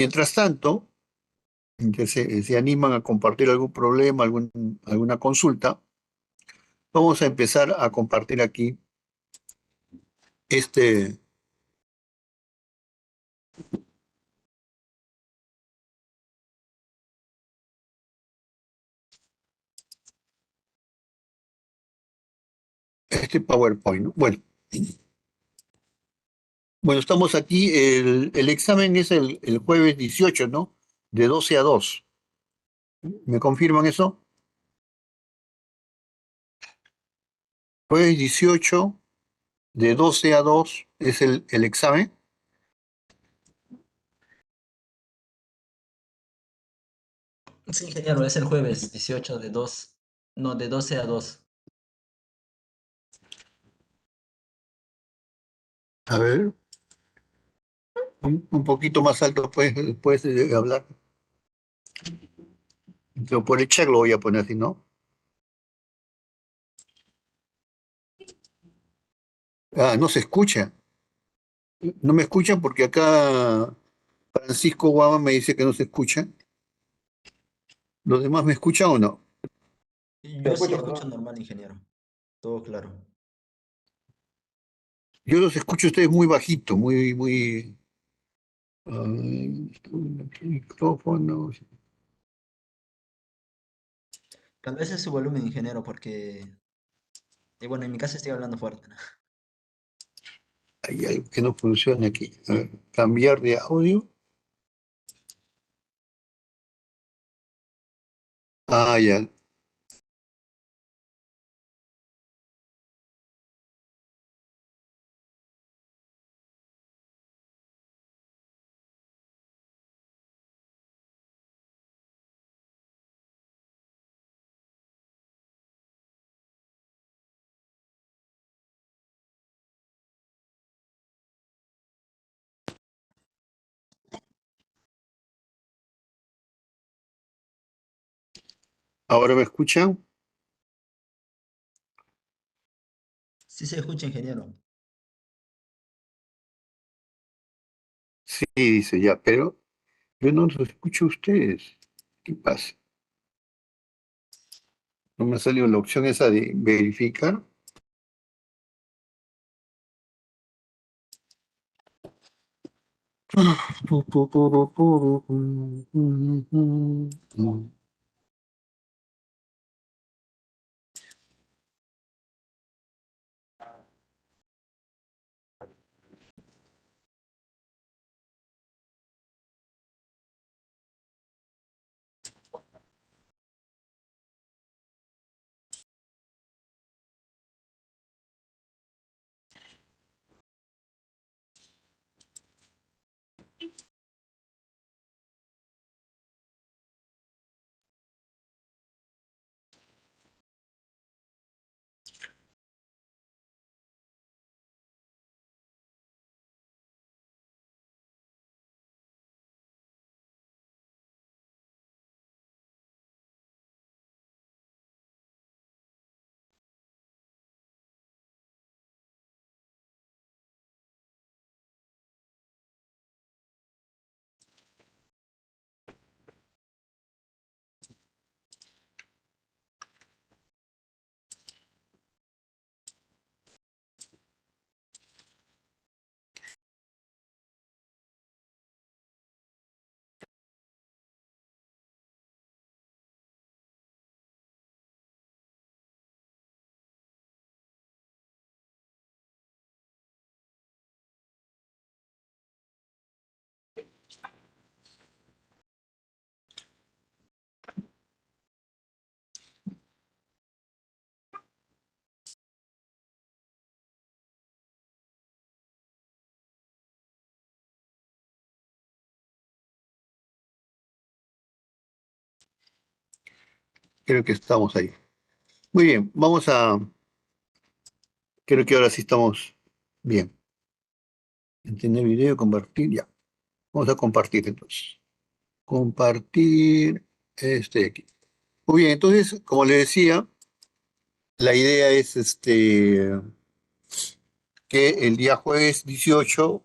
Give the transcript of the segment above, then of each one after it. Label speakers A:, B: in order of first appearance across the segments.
A: Mientras tanto, que se animan a compartir algún problema, alguna consulta, vamos a empezar a compartir aquí este, este PowerPoint, ¿no? Bueno, estamos aquí, el examen es el jueves 18, ¿no? De 12 a 2. ¿Me confirman eso? Jueves 18, de 12 a 2 es el examen.
B: Sí, ingeniero, es el jueves 18 de 2, no, de 12 a 2.
A: A ver, un poquito más alto puedes hablar. Yo por el chat lo voy a poner así, ¿no? Ah, no se escucha. No me escuchan porque acá Francisco Guama me dice que no se escucha. ¿Los demás me escuchan o no?
B: Yo sí escucho normal, ingeniero. Todo claro.
A: Yo los escucho a ustedes muy bajito, muy. Micrófonos.
B: Tal vez es su volumen, ingeniero, porque, bueno, en mi caso estoy hablando fuerte, ¿no?
A: Hay algo que no funciona aquí. A ver, cambiar de audio. Ah, ya. ¿Ahora me escuchan?
B: Sí se escucha, ingeniero.
A: Sí, dice ya, pero yo no los escucho a ustedes. ¿Qué pasa? No me ha salido la opción esa de verificar. Creo que estamos ahí. Muy bien, creo que ahora sí estamos bien. Entender video, compartir, ya. Vamos a compartir entonces. Compartir este aquí. Muy bien, entonces, como le decía, la idea es que el día jueves 18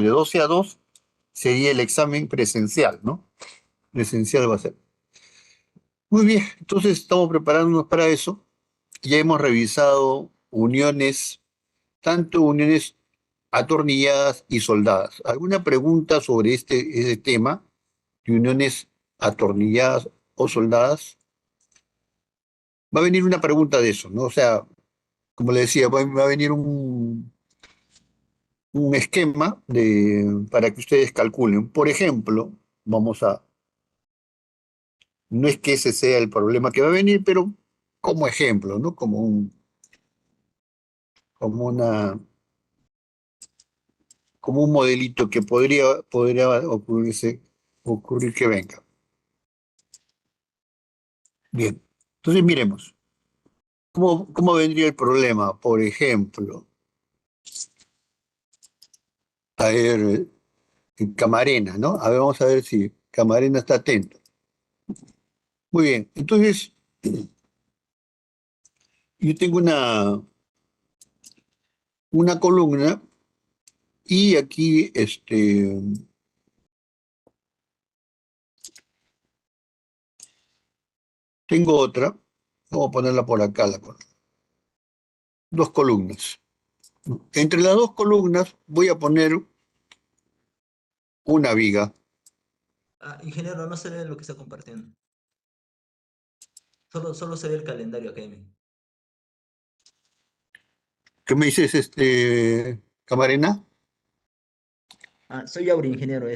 A: de 12 a 2 sería el examen presencial, ¿no? Presencial va a ser. Muy bien, entonces estamos preparándonos para eso. Ya hemos revisado uniones, tanto uniones atornilladas y soldadas. ¿Alguna pregunta sobre ese tema de uniones atornilladas o soldadas? Va a venir una pregunta de eso, ¿no? O sea, como le decía, va a venir un esquema para que ustedes calculen. Por ejemplo, vamos a, no es que ese sea el problema que va a venir, pero como ejemplo, ¿no? Como una, como un modelito que podría ocurrir que venga. Bien, entonces miremos, ¿cómo vendría el problema? Por ejemplo, a ver, Camarena, ¿no? A ver, vamos a ver si Camarena está atento. Muy bien, entonces yo tengo una columna y aquí tengo otra, vamos a ponerla por acá, dos columnas. Entre las dos columnas voy a poner una viga.
B: Ah, ingeniero, no se ve lo que está compartiendo. Solo se ve el calendario académico.
A: ¿Qué me dices, Camarena?
B: Ah, soy Auri, ingeniero.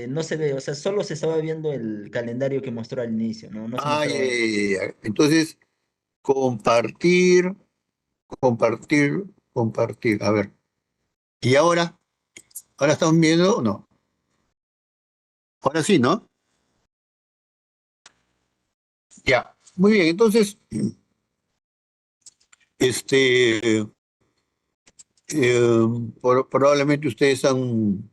B: No se ve, o sea, solo se estaba viendo el calendario que mostró al inicio, ¿no? No se
A: Ah, ya,
B: mostraba.
A: ya, ya. Entonces, compartir, compartir, compartir. A ver, ¿y ahora? ¿Ahora estamos viendo o no? Ahora sí, ¿no? Ya. Muy bien, entonces, este, probablemente ustedes han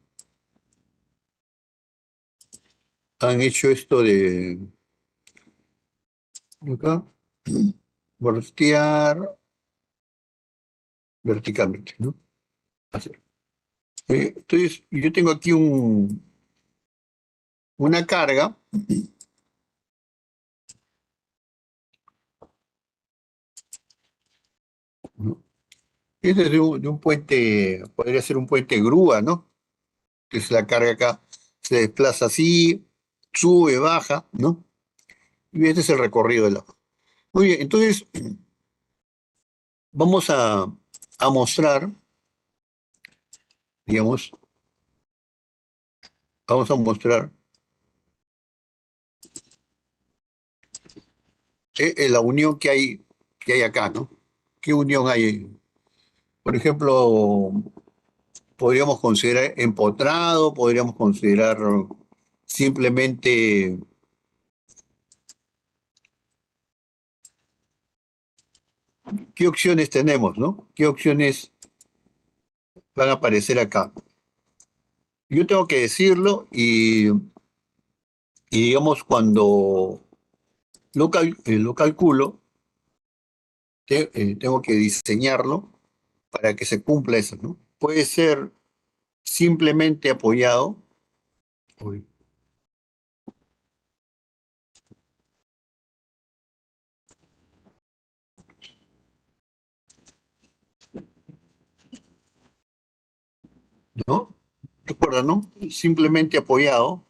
A: hecho esto de acá, voltear verticalmente, ¿no? Así. Entonces, yo tengo aquí una carga, ¿no? Este es de un puente, podría ser un puente grúa, ¿no? Que es la carga acá, se desplaza así, sube, baja, ¿no? Y este es el recorrido del agua. Muy bien, entonces vamos a mostrar, digamos, vamos a mostrar la unión que hay acá, ¿no? ¿Qué unión hay? Por ejemplo, podríamos considerar empotrado, podríamos considerar simplemente qué opciones tenemos, ¿no? ¿Qué opciones van a aparecer acá? Yo tengo que decirlo y digamos, cuando lo calculo, tengo que diseñarlo para que se cumpla eso, ¿no? Puede ser simplemente apoyado, uy, ¿no? Recuerda, ¿no? Simplemente apoyado,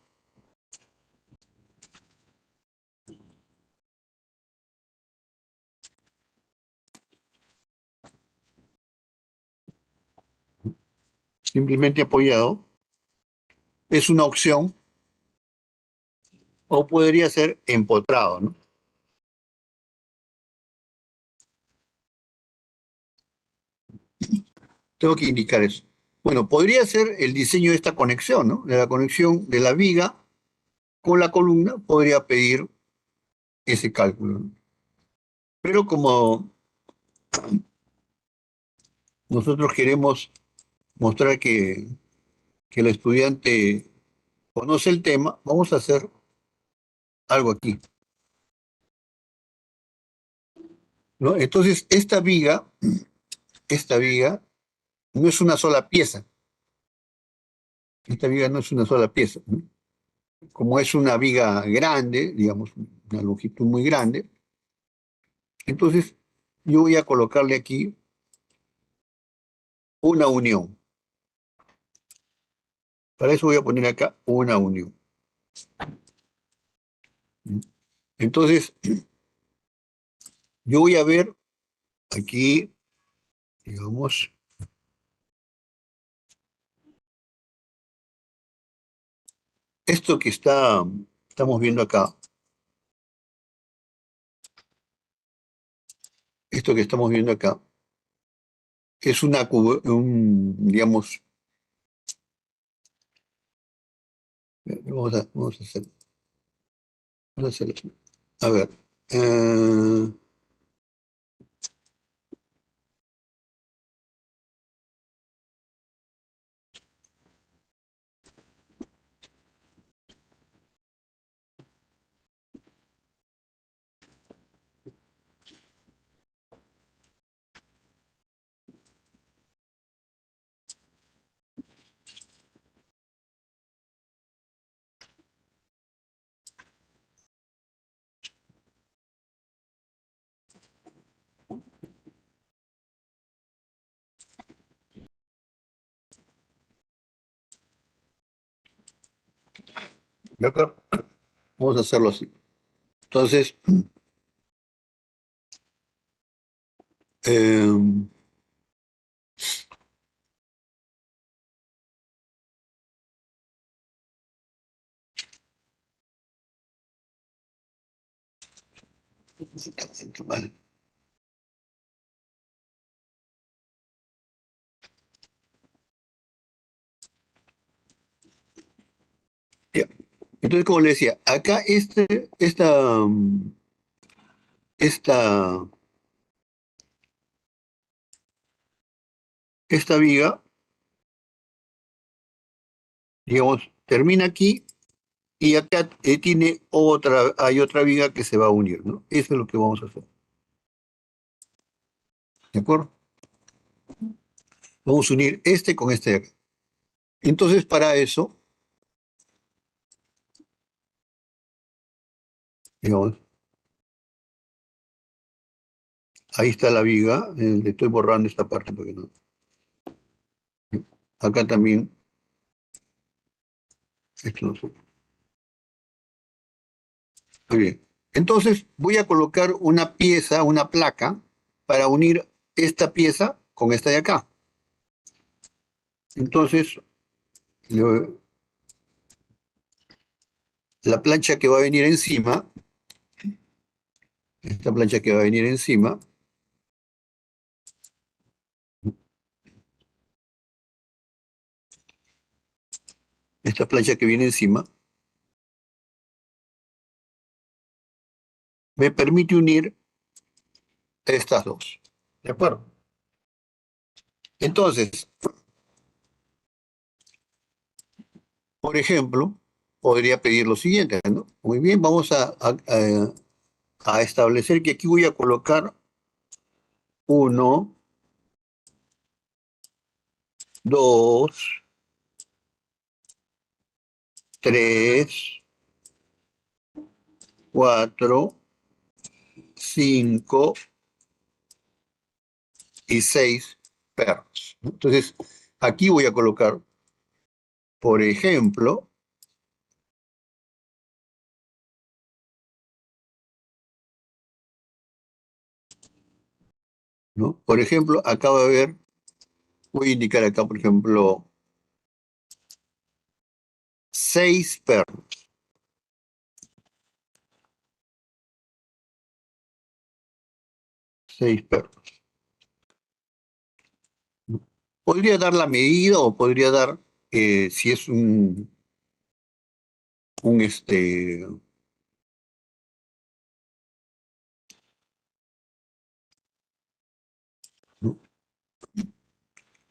A: simplemente apoyado, es una opción, o podría ser empotrado, ¿no? Tengo que indicar eso. Bueno, podría ser el diseño de esta conexión, ¿no? De la conexión de la viga con la columna, podría pedir ese cálculo, ¿no? Pero como nosotros queremos mostrar que el estudiante conoce el tema, vamos a hacer algo aquí, ¿no? Entonces, esta viga no es una sola pieza, Esta viga no es una sola pieza, ¿no? Como es una viga grande, digamos, una longitud muy grande, entonces yo voy a colocarle aquí una unión. Para eso voy a poner acá una unión. Entonces, yo voy a ver aquí, digamos, esto que estamos viendo acá, esto que estamos viendo acá, es digamos, vamos a hacerlo. A ver, eh, de acuerdo, vamos a hacerlo así. Entonces, eh, vale, ya. Entonces, como le decía, acá esta, esta viga, digamos, termina aquí y acá hay otra viga que se va a unir, ¿no? Eso es lo que vamos a hacer, ¿de acuerdo? Vamos a unir este con este de acá. Entonces, para eso, digamos, ahí está la viga, le estoy borrando esta parte porque no. Acá también, esto no sé. Muy bien. Entonces, voy a colocar una pieza, una placa, para unir esta pieza con esta de acá. Entonces, le- la plancha que va a venir encima, esta plancha que va a venir encima, esta plancha que viene encima, me permite unir estas dos. ¿De acuerdo? Entonces, por ejemplo, podría pedir lo siguiente, ¿no? Muy bien, vamos a establecer que aquí voy a colocar uno, dos, tres, cuatro, cinco y seis perros, ¿no? Entonces, aquí voy a colocar, por ejemplo, ¿no? Por ejemplo, acá va a haber, voy a indicar acá, por ejemplo, seis perros, seis perros, ¿no? Podría dar la medida o podría dar, si es un ¿no?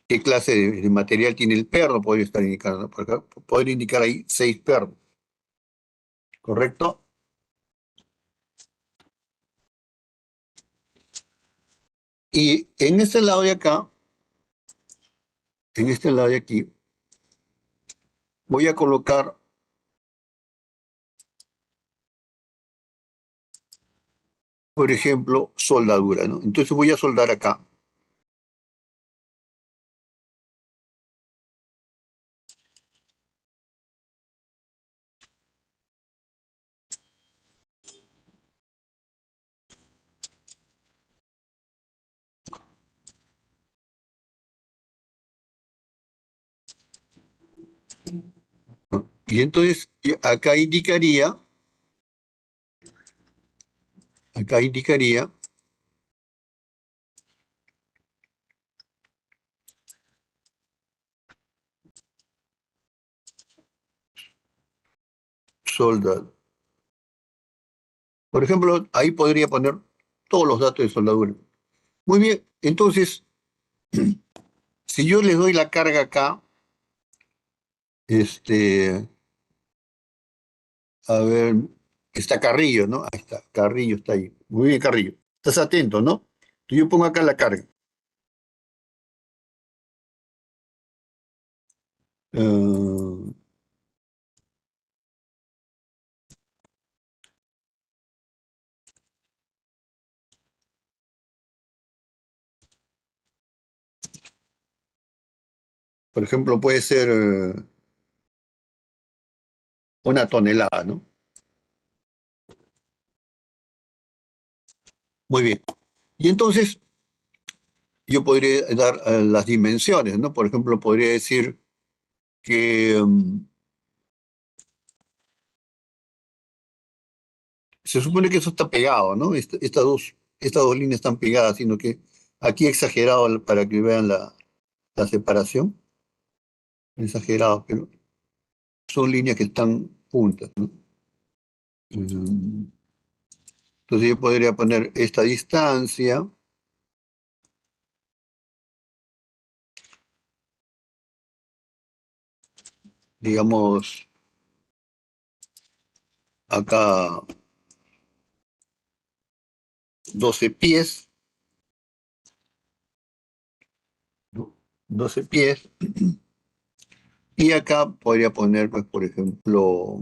A: ¿Qué clase de material tiene el perro? Podría estar indicando, por acá, podría indicar ahí seis perros, ¿correcto? Y en este lado de acá, en este lado de aquí, voy a colocar, por ejemplo, soldadura, ¿no? Entonces voy a soldar acá. Y entonces acá indicaría soldado. Por ejemplo, ahí podría poner todos los datos de soldadura. Muy bien, entonces, si yo les doy la carga acá, este, a ver, está Carrillo, ¿no? Ahí está, Carrillo está ahí. Muy bien, Carrillo. Estás atento, ¿no? Entonces yo pongo acá la carga. Eh, por ejemplo, puede ser una tonelada, ¿no? Muy bien. Y entonces yo podría dar las dimensiones, ¿no? Por ejemplo, podría decir que se supone que eso está pegado, ¿no? Estas dos líneas están pegadas, sino que aquí he exagerado para que vean la separación. Exagerado, pero son líneas que están juntas, ¿no? Mm, Entonces yo podría poner esta distancia, digamos, acá 12 pies, ¿no? 12 pies, y acá podría poner, pues, por ejemplo,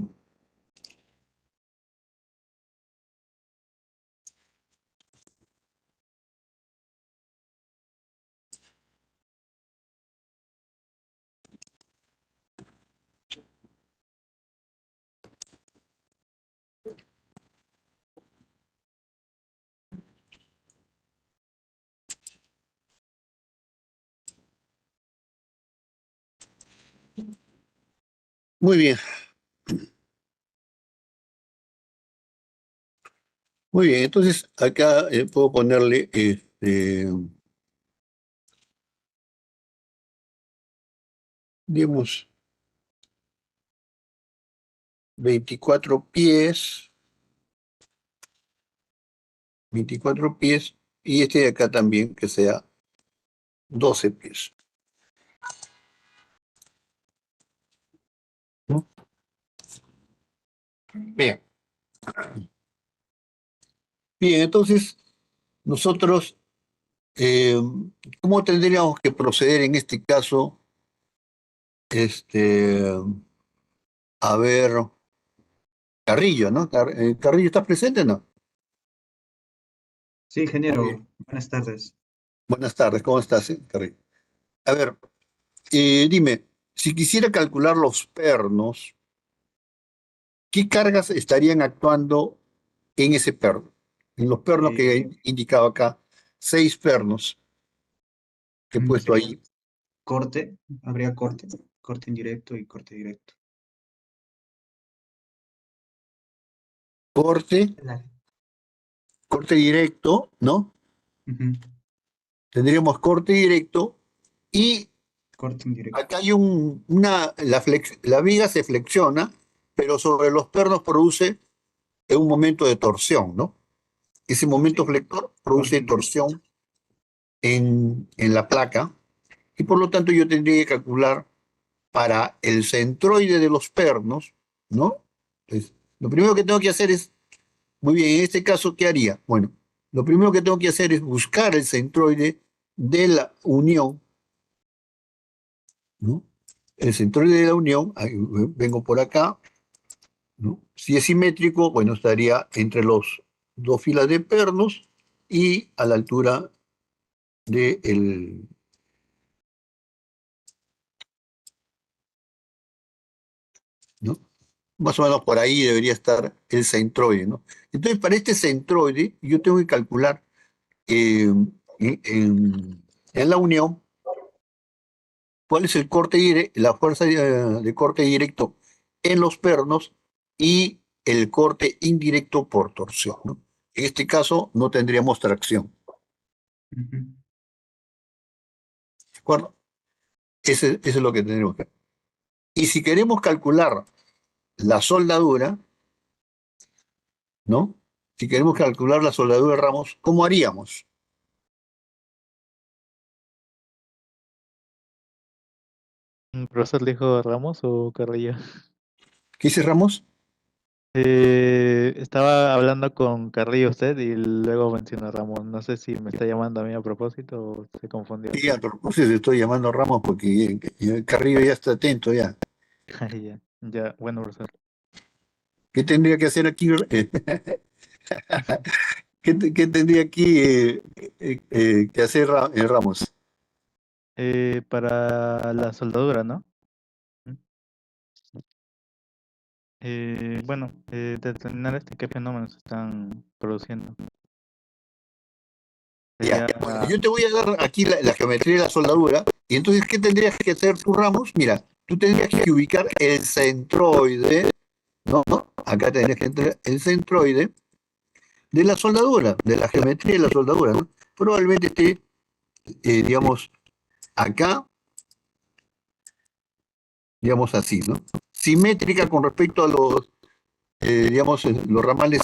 A: muy bien, muy bien, entonces acá puedo ponerle, digamos, 24 pies, 24 pies, y este de acá también que sea 12 pies, ¿no? Bien, bien, entonces nosotros, eh, ¿cómo tendríamos que proceder en este caso? Este, a ver, Carrillo, ¿no? Carrillo, ¿estás presente o no?
C: Sí,
A: Muy bien.
C: ingeniero, buenas tardes.
A: Buenas tardes, ¿cómo estás, Carrillo? A ver, dime, si quisiera calcular los pernos, ¿qué cargas estarían actuando en ese perno? En los pernos que
C: Eh,
A: he indicado acá, 6 pernos que he puesto
C: Sería
A: ahí.
C: corte, habría corte, corte indirecto y corte directo.
A: Corte,
C: La-
A: corte directo, ¿no?
C: Ujú.
A: Tendríamos corte directo y
C: Corte indirecto.
A: acá hay la viga se flexiona, pero sobre los pernos produce un momento de torsión, ¿no? Ese momento
C: Sí,
A: flector
C: corte
A: produce
C: indirecto.
A: torsión en la placa y por lo tanto yo tendría que calcular para el centroide de los pernos, ¿no? Entonces, lo primero que tengo que hacer es, muy bien, en este caso, ¿qué haría? Bueno, lo primero que tengo que hacer es buscar el centroide de la unión, ¿no? el centroide de la unión, ahí vengo por acá, ¿no? Si es simétrico, bueno, estaría entre los dos filas de pernos y a la altura de el, ¿no? Más o menos por ahí debería estar el centroide, ¿no? Entonces, para este centroide, yo tengo que calcular en la unión cuál es el corte la fuerza de corte directo en los pernos y el corte indirecto por torsión, ¿no? En este caso no tendríamos tracción,
C: Ujú.
A: ¿de acuerdo? Ese es lo que tenemos que hacer. Y si queremos calcular la soldadura, ¿no? Si queremos calcular la soldadura de Ramos, ¿cómo haríamos?
D: ¿Profesor dijo Ramos o Carrillo?
A: ¿Qué dice Ramos?
D: Estaba hablando con Carrillo usted y luego mencionó Ramos. No sé si me está llamando a mí a propósito o se confundió.
A: Sí, a propósito estoy llamando a Ramos porque Carrillo ya está atento ya.
D: Ya, ya, bueno, profesor.
A: ¿Qué tendría que hacer aquí? ¿Qué tendría aquí que hacer Ramos?
D: Para la soldadura, ¿no? Bueno, determinar qué fenómenos están produciendo.
A: Ya,
D: Sería,
A: bueno, yo te voy a dar aquí la geometría de la soldadura. Y entonces, ¿qué tendrías que hacer tú, Ramos? Mira, tú tendrías que ubicar el centroide, ¿no? Acá tendrías que entrar el centroide de la soldadura, de la geometría de la soldadura, ¿no? Probablemente esté, digamos, acá, digamos así, ¿no? Simétrica con respecto a los, digamos, los ramales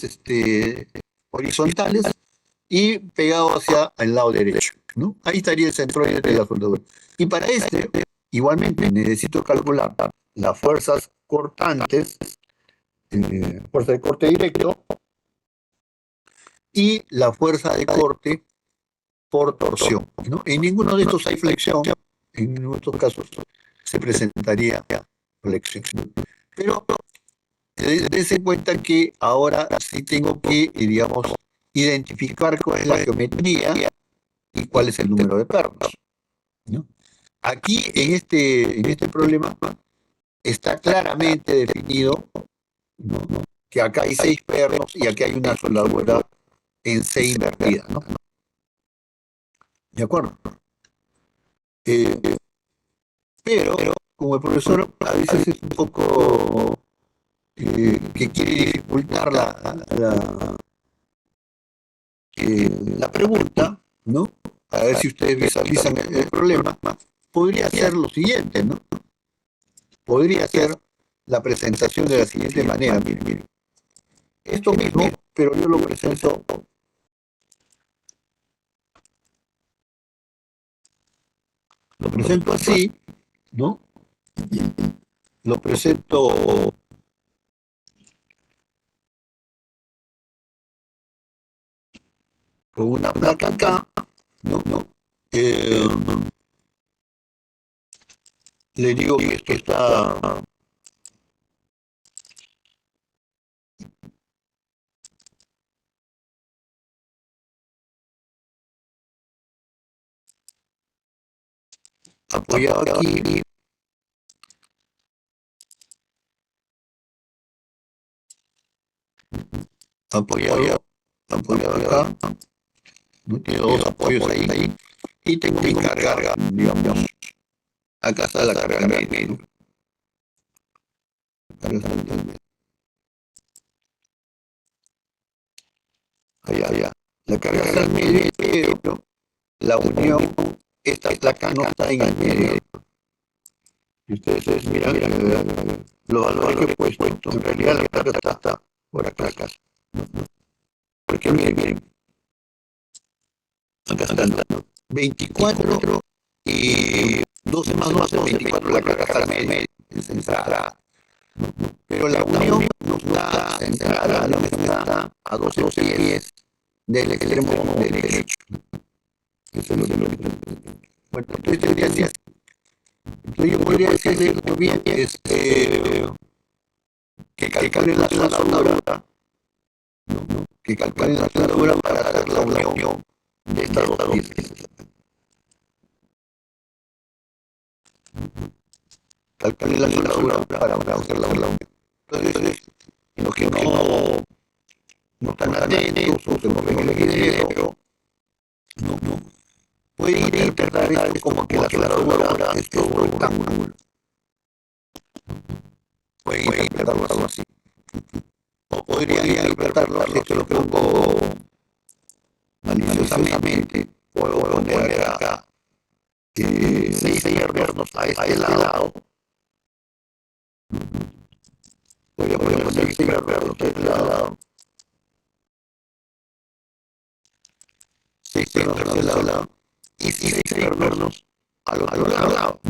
A: horizontales y pegado hacia el lado derecho, ¿no? Ahí estaría el centroide de la soldadura. Y para igualmente, necesito calcular las fuerzas cortantes, fuerza de corte directo, y la fuerza de corte por torsión, ¿no? En ninguno de estos hay flexión, en ninguno de estos casos se presentaría flexión. Pero dése cuenta que ahora sí tengo que, digamos, identificar cuál es la geometría y cuál es el número de pernos, ¿no? Aquí en este problema está claramente definido, ¿no? Que acá hay 6 pernos y aquí hay una soldadura en C invertida, ¿no? ¿De acuerdo? Eh, pero como el profesor a veces es un poco que quiere dificultar la pregunta, ¿no? A ver si ustedes visualizan el problema, podría ser lo siguiente, ¿no? Podría ser la presentación de la siguiente manera, miren. Esto mismo, pero yo lo presento así, ¿no? Lo presento con una placa acá, ¿no? Eh, Le digo que esto está apoyado aquí, apoyado acá, ¿no? Tiene dos apoyos ahí, y tengo mi carga, digamos, acá está la carga al medio. Allá. La carga está al medio, pero la unión, esta placa no está en el medio. Y ustedes miran los valores que he puesto, en realidad la carga está por acá. Porque miren, acá están 24 y 12 más 12, 24, la carga está al medio, centrada. Pero la unión no está centrada, la unión está a 12 pies del extremo derecho. Eso es lo que bueno, entonces tendría que Entonces yo podría decirle muy bien que calculen la soldadura, que calculen la soldadura para hacer la unión de estas dos piezas. Calculen la soldadura para hacer la unión. Entonces, los que no están atentos o que no ven el video, puede ir a interpretar esto como que la soldadura es todo rectángulo. Puede interpretarlo así. O podría interpretarlo, si esto lo pongo maliciosamente, puedo poner acá 6 pernos a este lado. Voy a poner 6 pernos a este lado. 6 pernos a este lado. Y 6 pernos al otro lado.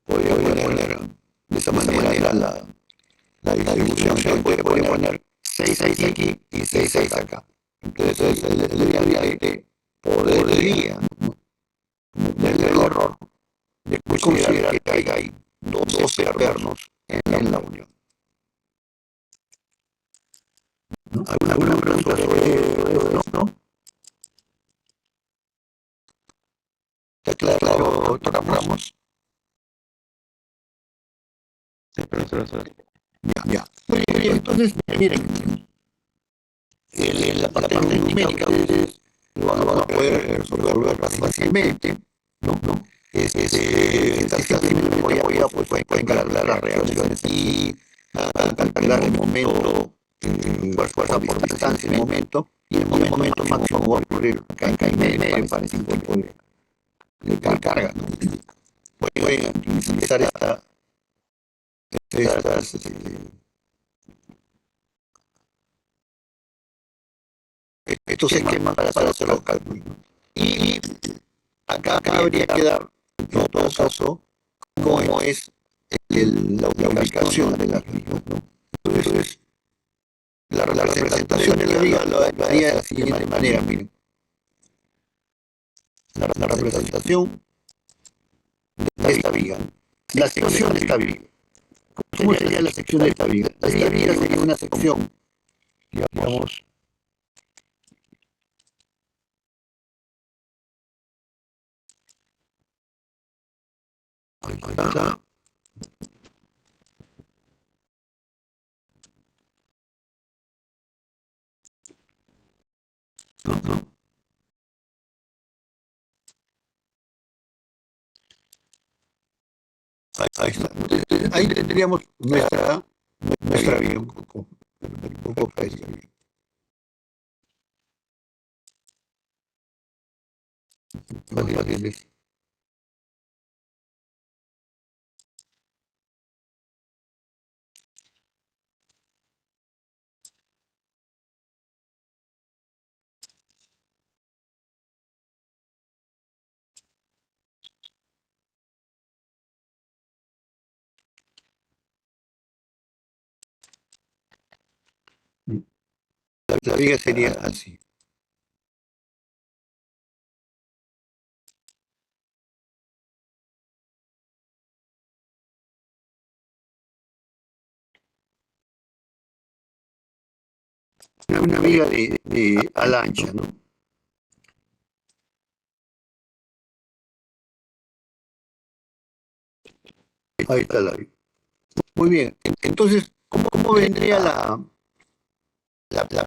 A: Voy a poner de esa manera la distribución. Se puede poner 6 aquí y 6 acá. Entonces el podría tener el error de considerar que hay 12 pernos en la unión. ¿Alguna pregunta sobre eso? ¿No? ¿Está claro, doctora Ramos?
D: Sí, profesor.
A: Ya. Muy bien, entonces, miren, la parte numérica ustedes lo van a poder resolver fácilmente, ¿no? Esta memoria pues pueden calcular las reacciones y calcular el momento, fuerza por distancia en el momento, y el momento máximo va a ocurrir acá y medio para ese tipo de carga, ¿no? Pueden utilizar estos esquemas para hacer los cálculos. Y acá habría que dar, en todo caso, cómo es la ubicación de las vigas, ¿no? Entonces, la representación de la viga lo haría de la siguiente manera, miren. La representación de esta viga, la sección de esta viga. ¿Cómo sería la sección de esta viga? Esta viga sería una sección, digamos, acá. Ahí está. Ahí tendríamos nuestra viga un poco para esta viga. Fáciles. La viga sería así. Una viga de ala ancha, ¿no? Ahí está la viga. Muy bien. Entonces, ¿cómo vendría la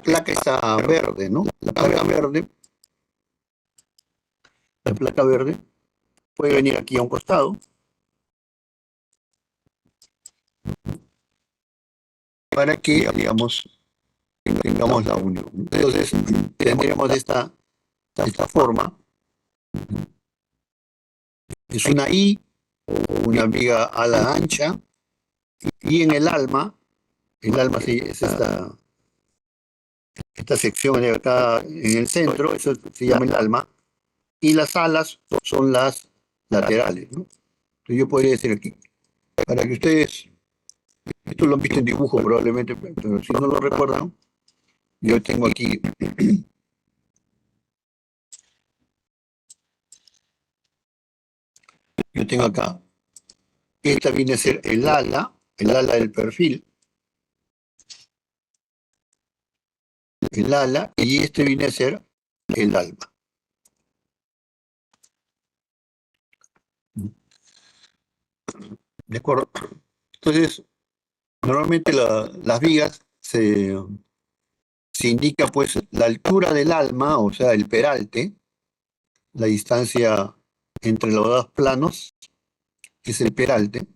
A: placa esta verde, ¿no? La placa verde puede venir aquí a un costado para que, digamos, tengamos la unión. Entonces, tendríamos esta forma. Es una I, una viga ala ancha, y en el alma sí es esta sección de acá en el centro, eso se llama el alma, y las alas son las laterales, ¿no? Entonces yo podría decir aquí, para que ustedes, esto lo han visto en dibujo probablemente, pero si no lo recuerdan, yo tengo aquí Yo tengo acá, esta viene a ser el ala del perfil, el ala, y este viene a ser el alma. ¿De acuerdo? Entonces, normalmente las vigas se indica pues la altura del alma, o sea, el peralte, la distancia entre los dos planos, es el peralte,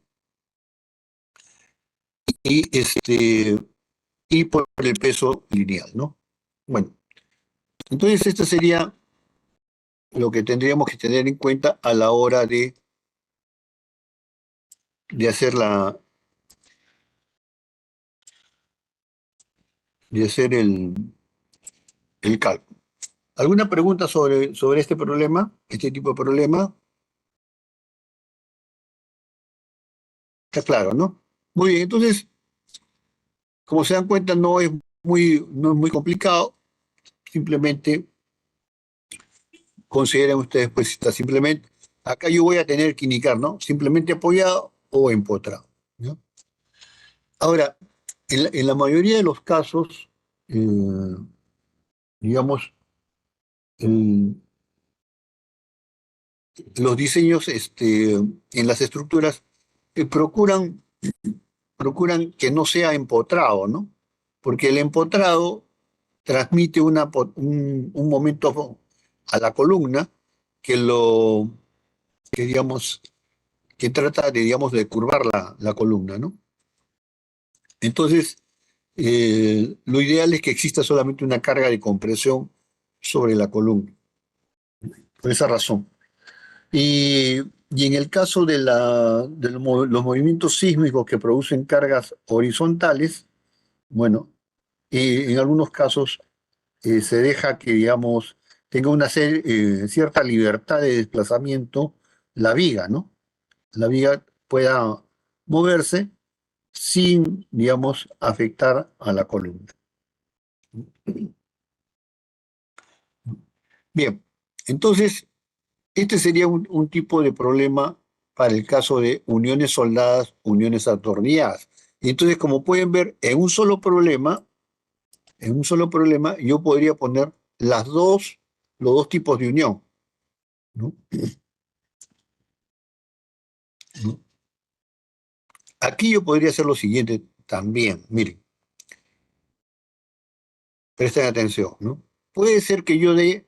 A: y por el peso lineal, ¿no? Bueno, entonces esto sería lo que tendríamos que tener en cuenta a la hora de hacer el cálculo. ¿Alguna pregunta sobre este problema, este tipo de problema? Está claro, ¿no? Muy bien, entonces, como se dan cuenta, no es muy complicado. Simplemente consideren ustedes, pues, está simplemente, acá yo voy a tener que indicar, ¿no? Simplemente apoyado o empotrado, ¿no? Ahora, en la mayoría de los casos, eh, digamos, el- los diseños en las estructuras procuran que no sea empotrado, ¿no? Porque el empotrado transmite un momento a la columna que digamos, que trata de, digamos, de curvar la columna, ¿no? Entonces, lo ideal es que exista solamente una carga de compresión sobre la columna, por esa razón. Y en el caso de los movimientos sísmicos que producen cargas horizontales, bueno, en algunos casos se deja que, digamos, tenga cierta libertad de desplazamiento la viga, ¿no? La viga pueda moverse sin, digamos, afectar a la columna. Bien, entonces, este sería un tipo de problema para el caso de uniones soldadas, uniones atornilladas. Y entonces, como pueden ver, en un solo problema, yo podría poner los dos tipos de unión, ¿no? ¿No? Aquí yo podría hacer lo siguiente también, miren, presten atención, ¿no? Puede ser que yo dé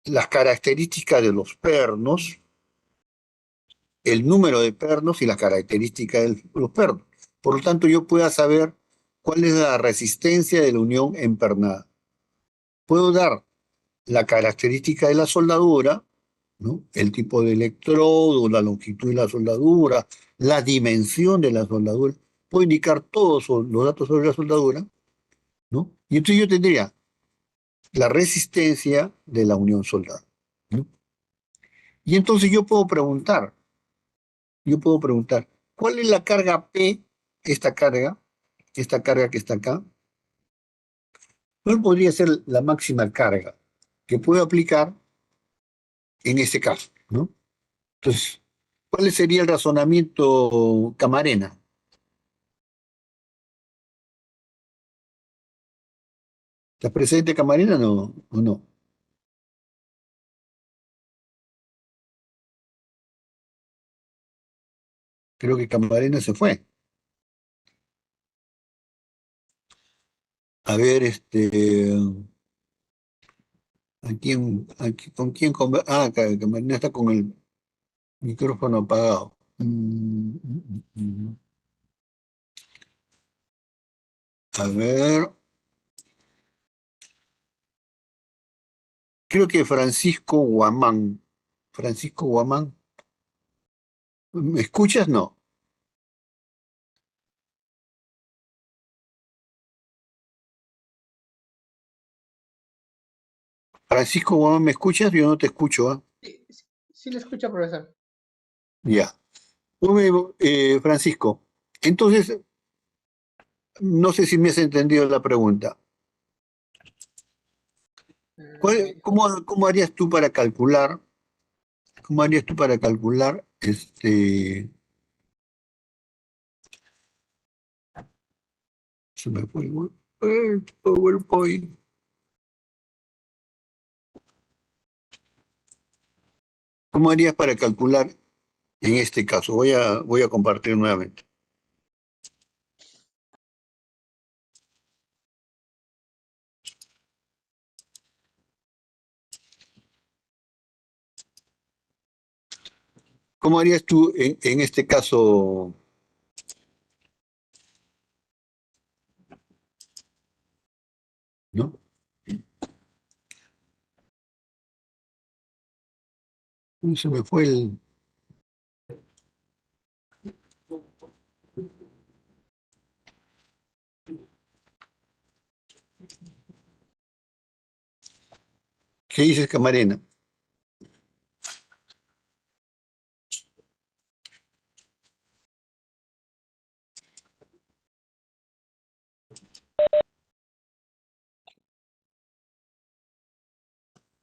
A: las características de los pernos, el número de pernos y las características de los pernos. Por lo tanto, yo pueda saber cuál es la resistencia de la unión empernada. Puedo dar la característica de la soldadura, ¿no? El tipo de electrodo, la longitud de la soldadura, la dimensión de la soldadura. Puedo indicar todos los datos sobre la soldadura, ¿no? Y entonces yo tendría la resistencia de la unión soldada, ¿no? Y entonces yo puedo preguntar, ¿cuál es la carga P, esta carga que está acá? ¿Cuál podría ser la máxima carga que puedo aplicar en este caso, ¿no? Entonces, ¿cuál sería el razonamiento Camarena? ¿Está presente Camarena o no? Creo que Camarena se fue. A ver, ¿con quién Camarena está con el micrófono apagado. A ver, creo que Francisco Guamán. Francisco Guamán. ¿Me escuchas? No. Francisco Guamán, ¿me escuchas? Yo no te escucho, ¿ah?
E: Sí, sí, sí le escucha, profesor.
A: Ya. Francisco, entonces, no sé si me has entendido la pregunta.
E: Mm,
A: ¿Cómo harías tú para calcular ¿Cómo harías tú para calcular se me fue el PowerPoint? ¿Cómo harías para calcular en este caso? Voy a compartir nuevamente. ¿Cómo harías tú en este caso? ¿No? Se me fue el... ¿Qué dices, Camarena?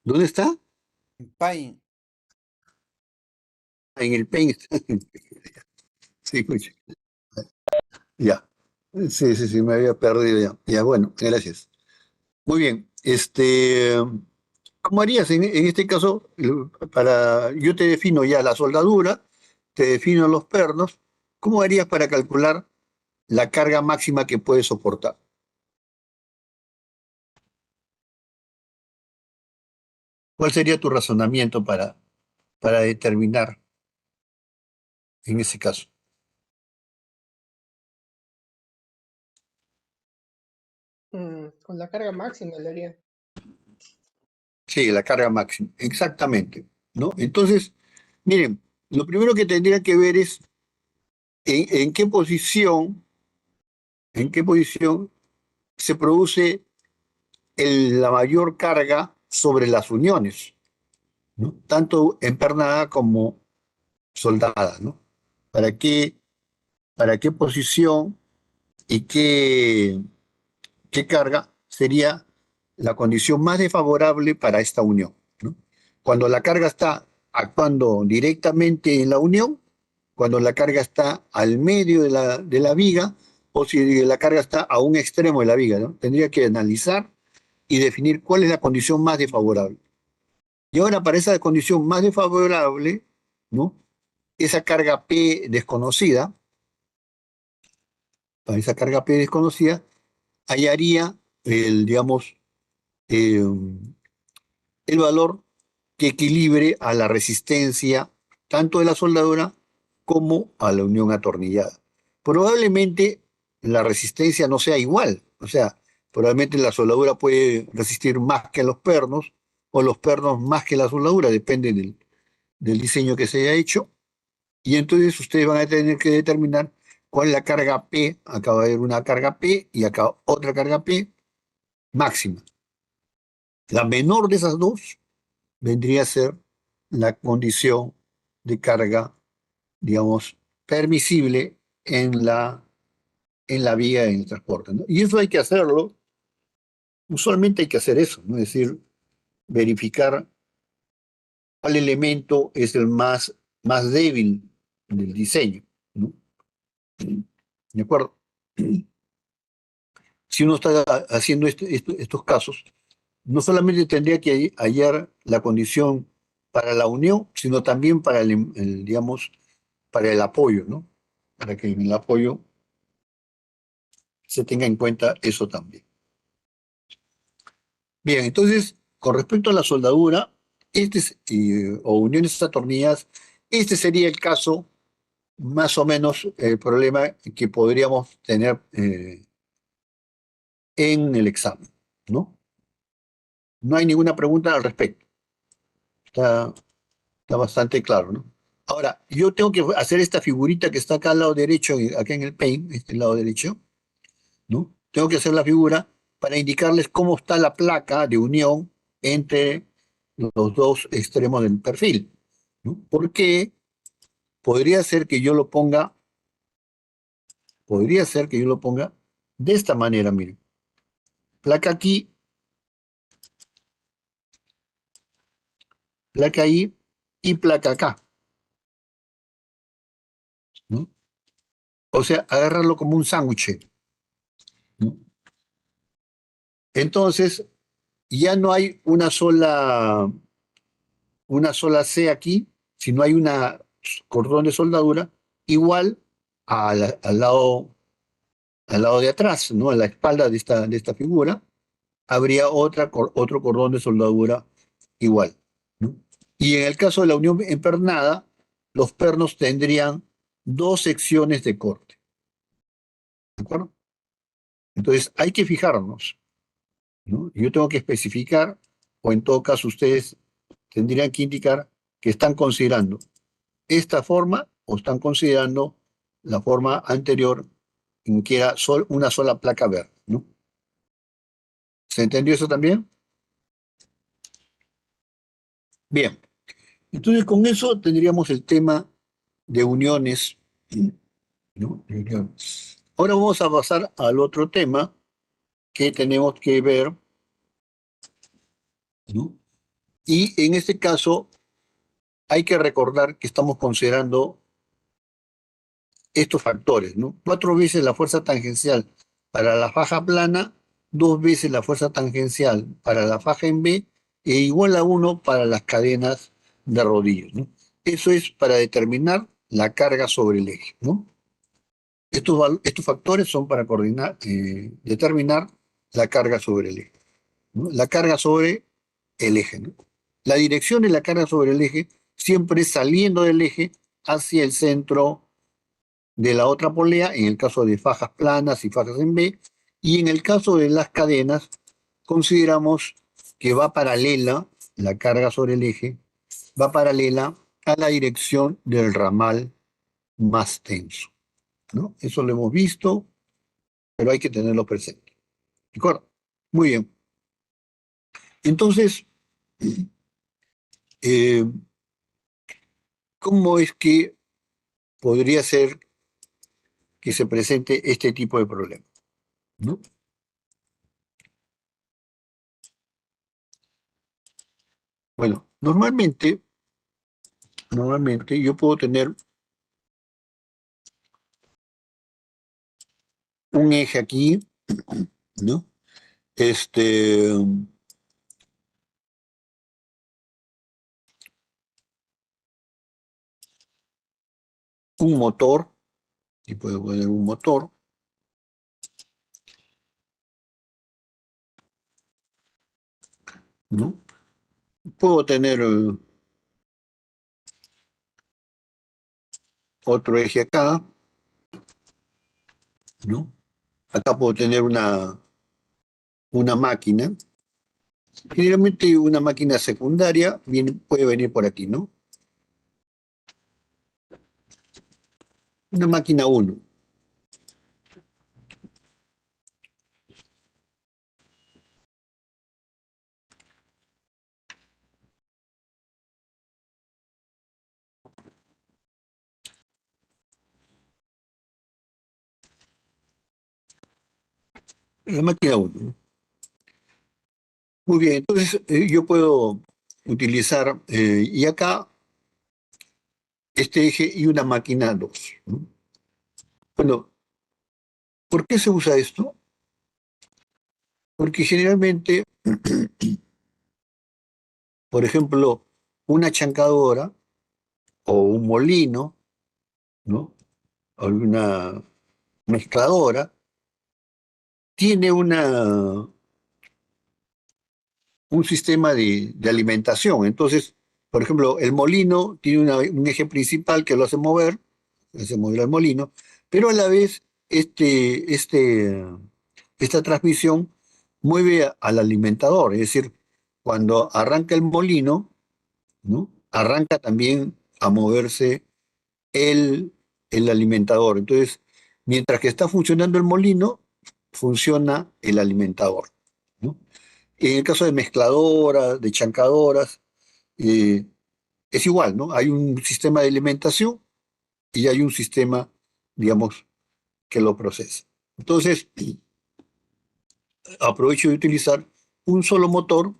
A: ¿Dónde está?
F: Paint.
A: En el Paint. Sí, escucha. Ya. Sí, me había perdido ya. Ya, bueno, gracias. Muy bien. ¿Cómo harías en este caso? Yo te defino ya la soldadura, te defino los pernos. ¿Cómo harías para calcular la carga máxima que puedes soportar? ¿Cuál sería tu razonamiento para determinar en ese caso?
E: Con la carga máxima le haría.
A: Sí, la carga máxima, exactamente, ¿no? Entonces, miren, lo primero que tendría que ver es en en qué posición se produce la mayor carga sobre las uniones, ¿no? Tanto empernada como soldada, ¿no? ¿Para qué, para qué posición y qué carga sería la condición más desfavorable para esta unión, ¿no? Cuando la carga está actuando directamente en la unión, cuando la carga está al medio de la viga, o si la carga está a un extremo de la viga, ¿no? Tendría que analizar y definir cuál es la condición más desfavorable. Y ahora, para esa condición más desfavorable, ¿no? Esa carga P desconocida, para esa carga P desconocida, hallaría digamos, eh, el valor que equilibre a la resistencia tanto de la soldadura como a la unión atornillada. Probablemente la resistencia no sea igual, o sea, probablemente la soldadura puede resistir más que los pernos o los pernos más que la soldadura, depende del diseño que se haya hecho, y entonces ustedes van a tener que determinar cuál es la carga P, acá va a haber una carga P y acá otra carga P máxima. La menor de esas dos vendría a ser la condición de carga, digamos, permisible en la vía en el transporte, ¿no? Y eso hay que hacerlo, usualmente hay que hacer eso, ¿no? Es decir, verificar cuál elemento es el más débil del diseño, ¿no? ¿De acuerdo? Si uno está haciendo estos casos, no solamente tendría que hallar la condición para la unión, sino también para digamos, para el apoyo, ¿no? Para que en el apoyo se tenga en cuenta eso también. Bien, entonces, con respecto a la soldadura, o uniones atornilladas, este sería el caso, más o menos, el problema que podríamos tener en el examen, ¿no? No hay ninguna pregunta al respecto. Está, está bastante claro, ¿no? Ahora, yo tengo que hacer esta figurita que está acá al lado derecho, acá en el Paint, este lado derecho, ¿no? Tengo que hacer la figura para indicarles cómo está la placa de unión entre los dos extremos del perfil, ¿no? Porque podría ser que yo lo ponga de esta manera, miren. Placa aquí, placa ahí, y placa acá, ¿no? O sea, agarrarlo como un sándwich, ¿no? Entonces, ya no hay una sola C aquí, sino hay una cordón de soldadura igual al lado de atrás, ¿no? A la espalda de esta figura, habría otro cordón de soldadura igual, ¿no? Y en el caso de la unión empernada, los pernos tendrían dos secciones de corte, ¿de acuerdo? Entonces hay que fijarnos, ¿no? Yo tengo que especificar, o en todo caso ustedes tendrían que indicar que están considerando esta forma o están considerando la forma anterior en que era una sola placa verde, ¿no? ¿Se entendió eso también? Bien, entonces con eso tendríamos el tema de uniones, ¿no? Ahora vamos a pasar al otro tema que tenemos que ver, ¿no? Y en este caso hay que recordar que estamos considerando estos factores, ¿no? 4 veces la fuerza tangencial para la faja plana, 2 veces la fuerza tangencial para la faja en B e igual a 1 para las cadenas de rodillos, ¿no? Eso es para determinar la carga sobre el eje, ¿no? Estos factores son para determinar la carga sobre el eje, ¿no? La carga sobre el eje, ¿no? La dirección de la carga sobre el eje siempre es saliendo del eje hacia el centro de la otra polea, en el caso de fajas planas y fajas en B, y en el caso de las cadenas, consideramos que va paralela, la carga sobre el eje, va paralela a la dirección del ramal más tenso, ¿no? Eso lo hemos visto, pero hay que tenerlo presente. ¿De acuerdo? Muy bien. Entonces, eh, ¿cómo es que podría ser que se presente este tipo de problema? ¿No? Bueno, normalmente yo puedo tener un eje aquí, ¿no? Un motor, y puedo poner un motor, ¿no? Puedo tener otro eje acá, ¿no? Acá puedo tener una máquina. Generalmente una máquina secundaria puede venir por aquí, ¿no? Una máquina 1. La máquina 1, ¿no? Muy bien, entonces yo puedo utilizar, y acá, este eje y una máquina 2, ¿no? Bueno, ¿por qué se usa esto? Porque generalmente, por ejemplo, una chancadora o un molino, ¿no? O una mezcladora, tiene un sistema de alimentación. Entonces, por ejemplo, el molino tiene un eje principal que lo hace mover el molino, pero a la vez esta transmisión mueve al alimentador, es decir, cuando arranca el molino, ¿no? Arranca también a moverse el, el alimentador. Entonces, mientras que está funcionando el molino, funciona el alimentador, ¿no? En el caso de mezcladoras, de chancadoras, eh, es igual, ¿no? Hay un sistema de alimentación y hay un sistema, digamos, que lo procesa. Entonces, aprovecho de utilizar un solo motor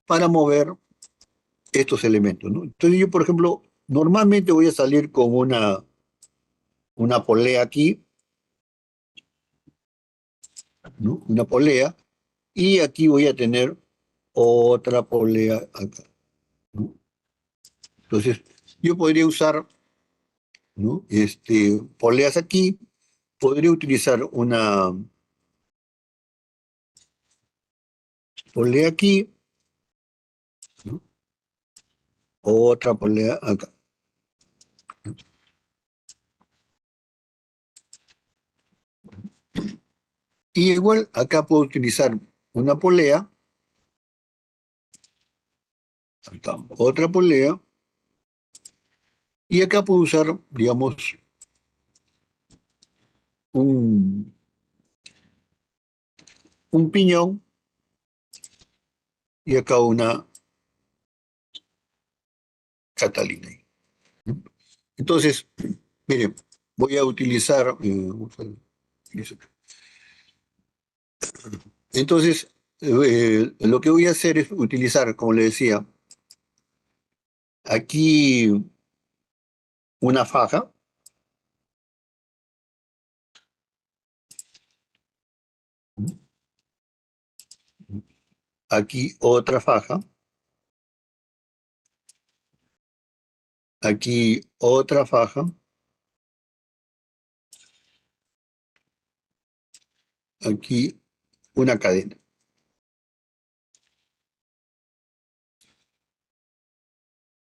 A: para mover estos elementos, ¿no? Entonces yo, por ejemplo, normalmente voy a salir con una polea aquí, ¿no? Una polea, y aquí voy a tener otra polea acá, ¿no? Entonces, yo podría usar, ¿no? Poleas aquí, podría utilizar una polea aquí, ¿no? Otra polea acá. Y igual acá puedo utilizar una polea, acá otra polea, y acá puedo usar, digamos, un, un piñón y acá una catalina. ¿No? Entonces, miren, voy a utilizar. Entonces, lo que voy a hacer es utilizar, como le decía, aquí una faja, aquí otra faja, aquí otra faja, aquí una cadena.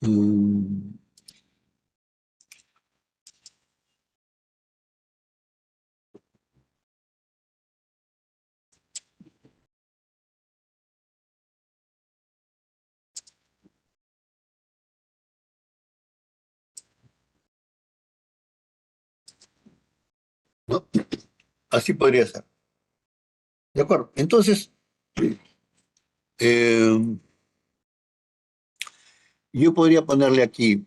A: Mm, ¿no? Así podría ser. ¿De acuerdo? Entonces, eh, yo podría ponerle aquí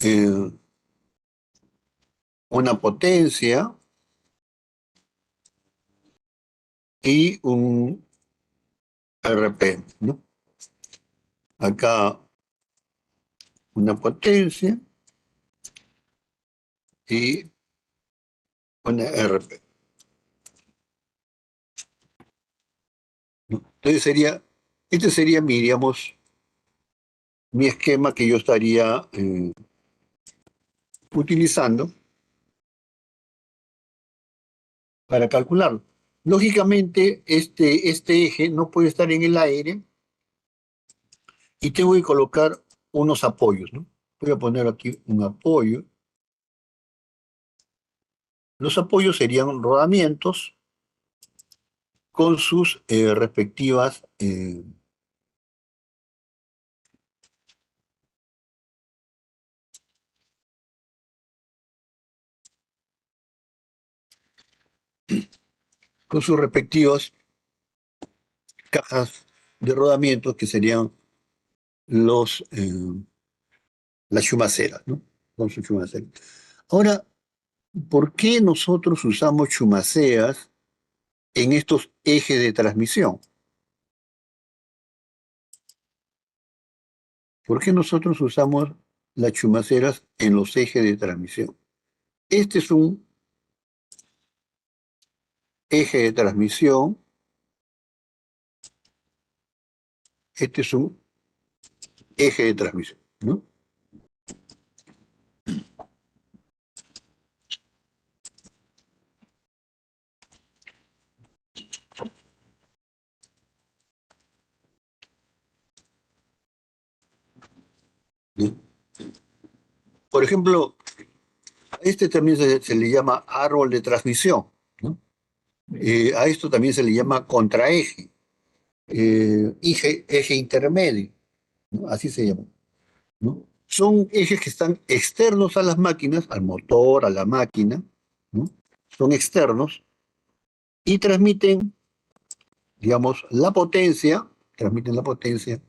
A: eh, una potencia y un RP, ¿no? Acá una potencia y una RP, ¿no? Entonces este sería mi, digamos, mi esquema que yo estaría utilizando para calcularlo. Lógicamente, este eje no puede estar en el aire y tengo que colocar unos apoyos, ¿no? Voy a poner aquí un apoyo. Los apoyos serían rodamientos con sus respectivas con sus respectivas cajas de rodamientos que serían los las chumaceras, ¿no? Con sus chumaceras. Ahora, ¿por qué nosotros usamos chumaceras en estos ejes de transmisión? ¿Por qué nosotros usamos las chumaceras en los ejes de transmisión? Este es un eje de transmisión, este es un eje de transmisión, ¿no? ¿Sí? Por ejemplo, a este también se le llama árbol de transmisión, ¿no? A esto también se le llama contraeje, eje intermedio, ¿no? Así se llama, ¿no? Son ejes que están externos a las máquinas, al motor, a la máquina, ¿no? Son externos y digamos, transmiten la potencia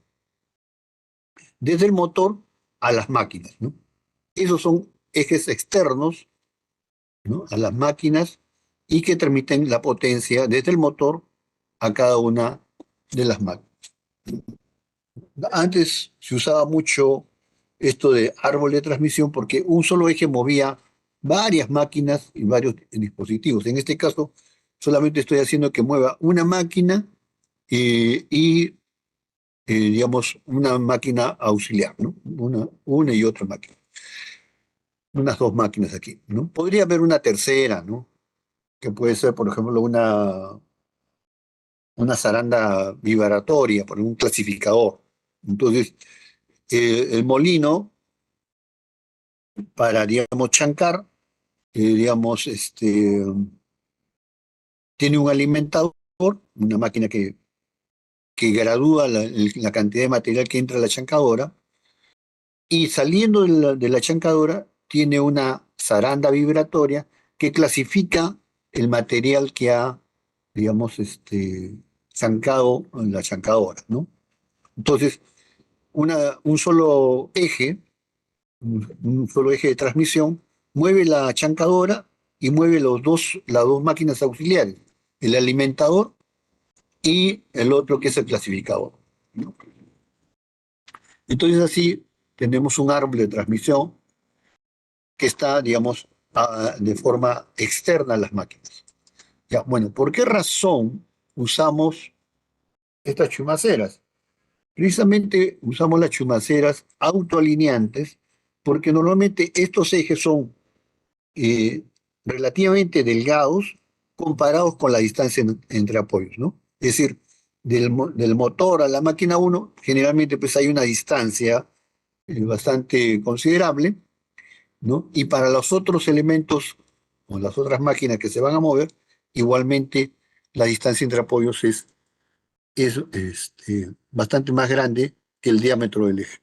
A: desde el motor a las máquinas, ¿no? Esos son ejes externos, ¿no? A las máquinas y que transmiten la potencia desde el motor a cada una de las máquinas. Antes se usaba mucho esto de árbol de transmisión porque un solo eje movía varias máquinas y varios dispositivos. En este caso, solamente estoy haciendo que mueva una máquina digamos, una máquina auxiliar, ¿no? Una y otra máquina. Unas dos máquinas aquí, ¿no? Podría haber una tercera, ¿no? Que puede ser, por ejemplo, una zaranda vibratoria, por un clasificador. Entonces, el molino, para, digamos, chancar, digamos, tiene un alimentador, una máquina que gradúa la cantidad de material que entra a la chancadora, y saliendo de la chancadora tiene una zaranda vibratoria que clasifica el material que ha, digamos, chancado en la chancadora, ¿no? Entonces, un solo eje, un solo eje de transmisión, mueve la chancadora y mueve las dos máquinas auxiliares, el alimentador y el otro que es el clasificador, ¿no? Entonces así tenemos un árbol de transmisión que está, digamos, de forma externa a las máquinas. Ya, bueno, ¿por qué razón usamos estas chumaceras? Precisamente usamos las chumaceras autoalineantes porque normalmente estos ejes son eh, relativamente delgados comparados con la distancia entre apoyos, ¿no? Es decir, del motor a la máquina uno generalmente pues hay una distancia bastante considerable, ¿no? Y para los otros elementos o las otras máquinas que se van a mover, igualmente la distancia entre apoyos es bastante más grande que el diámetro del eje,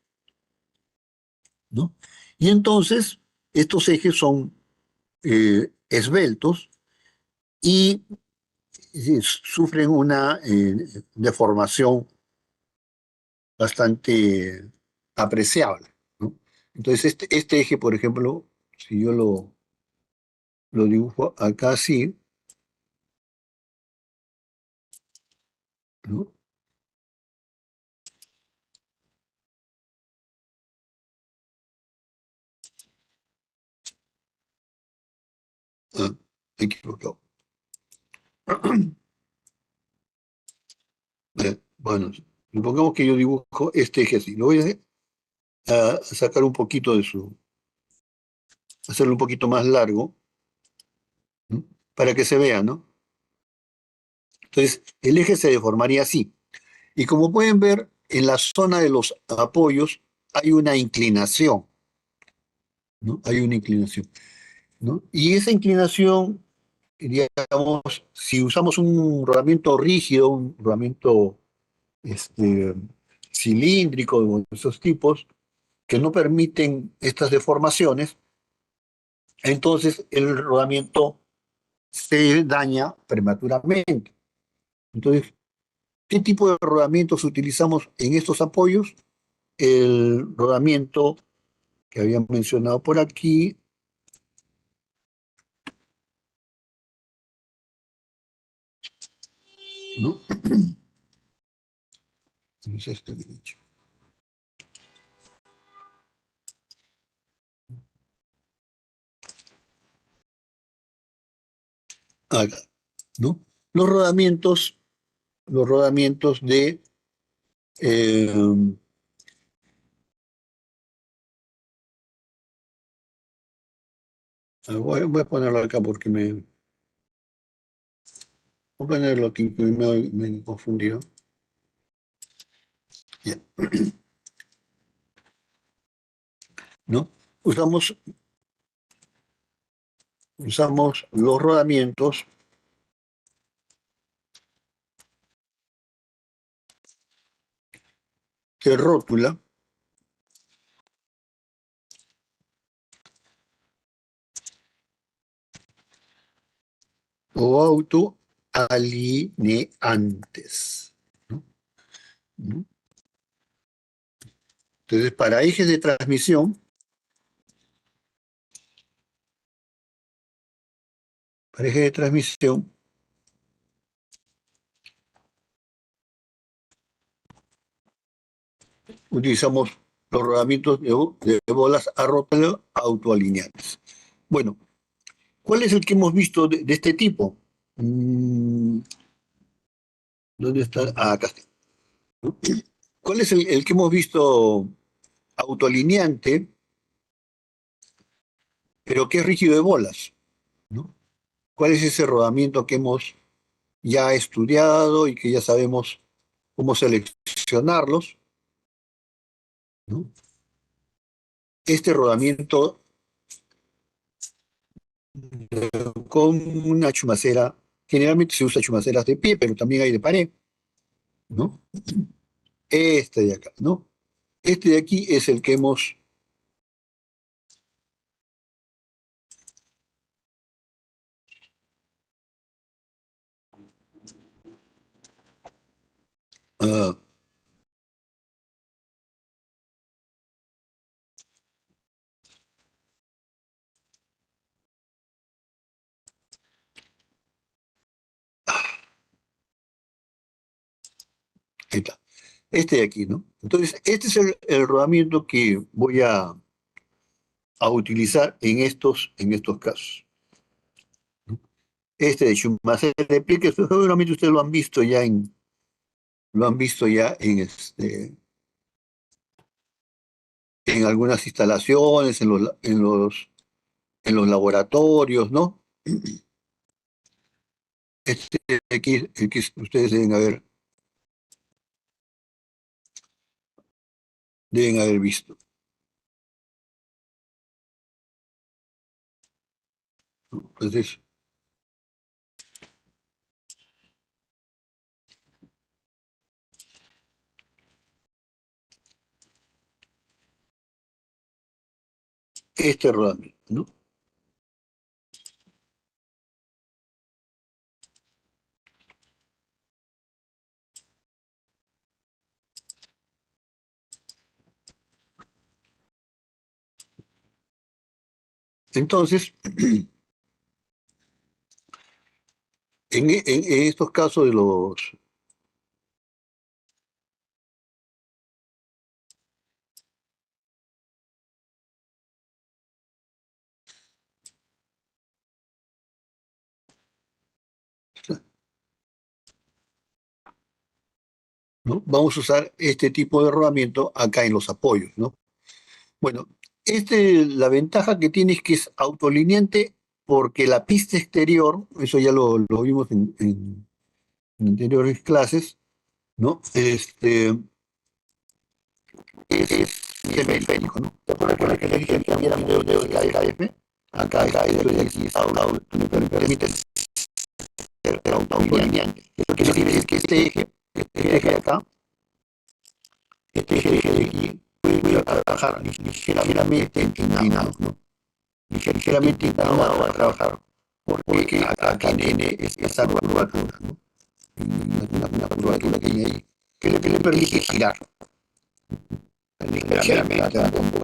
A: ¿no? Y entonces, estos ejes son esbeltos y sufren una deformación bastante apreciable, ¿no? Entonces, este eje, por ejemplo, si yo lo dibujo acá así, ¿no? Ah, me he equivocado. Bueno, supongamos que yo dibujo este eje así. Lo voy a sacar un poquito hacerlo un poquito más largo, ¿no? Para que se vea, ¿no? Entonces, el eje se deformaría así. Y como pueden ver, en la zona de los apoyos hay una inclinación, ¿no? Hay una inclinación, ¿no? Y esa inclinación, digamos, si usamos un rodamiento rígido, un rodamiento este, cilíndrico de esos tipos, que no permiten estas deformaciones, entonces el rodamiento se daña prematuramente. Entonces, ¿qué tipo de rodamientos utilizamos en estos apoyos? El rodamiento que habían mencionado por aquí, ¿no? No es este derecho. Acá, ¿no? Los rodamientos de eh, voy a ponerlo acá porque voy a ponerlo aquí, que me he confundido. Ya, ¿no? Usamos los rodamientos de rótula o autoalineantes, ¿no? ¿No? Entonces, para ejes de transmisión, utilizamos los rodamientos de bolas a rótulo autoalineantes. Bueno, ¿cuál es el que hemos visto de este tipo? ¿Dónde está? Ah, acá está. ¿Cuál es el que hemos visto autoalineante, pero que es rígido de bolas? ¿No? ¿Cuál es ese rodamiento que hemos ya estudiado y que ya sabemos cómo seleccionarlos? ¿No? Este rodamiento con una chumacera, generalmente se usa chumaceras de pie, pero también hay de pared, ¿no? Este de acá, ¿no? Este de aquí es el que hemos ah, ahí está. Este de aquí, ¿no? Entonces, este es el rodamiento que voy a utilizar en estos casos. Este de Schumacher de pie, que seguramente ustedes lo han visto ya en algunas instalaciones, en los laboratorios, ¿no? Este de aquí, el que ustedes deben haber visto. Entonces, este rodamiento, ¿no? Entonces, en estos casos de los... ¿no? Vamos a usar este tipo de rodamiento acá en los apoyos, ¿no? Bueno, la ventaja que tiene es que es autolineante porque la pista exterior, eso ya lo vimos en anteriores clases, ¿no? Es periférico, ¿no? Por que le dije que había un video de KF, acá esto de aquí es permite ser autolineante. Eso quiere decir que este eje de acá, este eje de aquí, puede trabajar ligeramente inclinado, ¿no? Ligeramente inclinado va a trabajar porque acá tiene esa curvatura, ¿no? Una curvatura que hay ahí que le permite girar ligeramente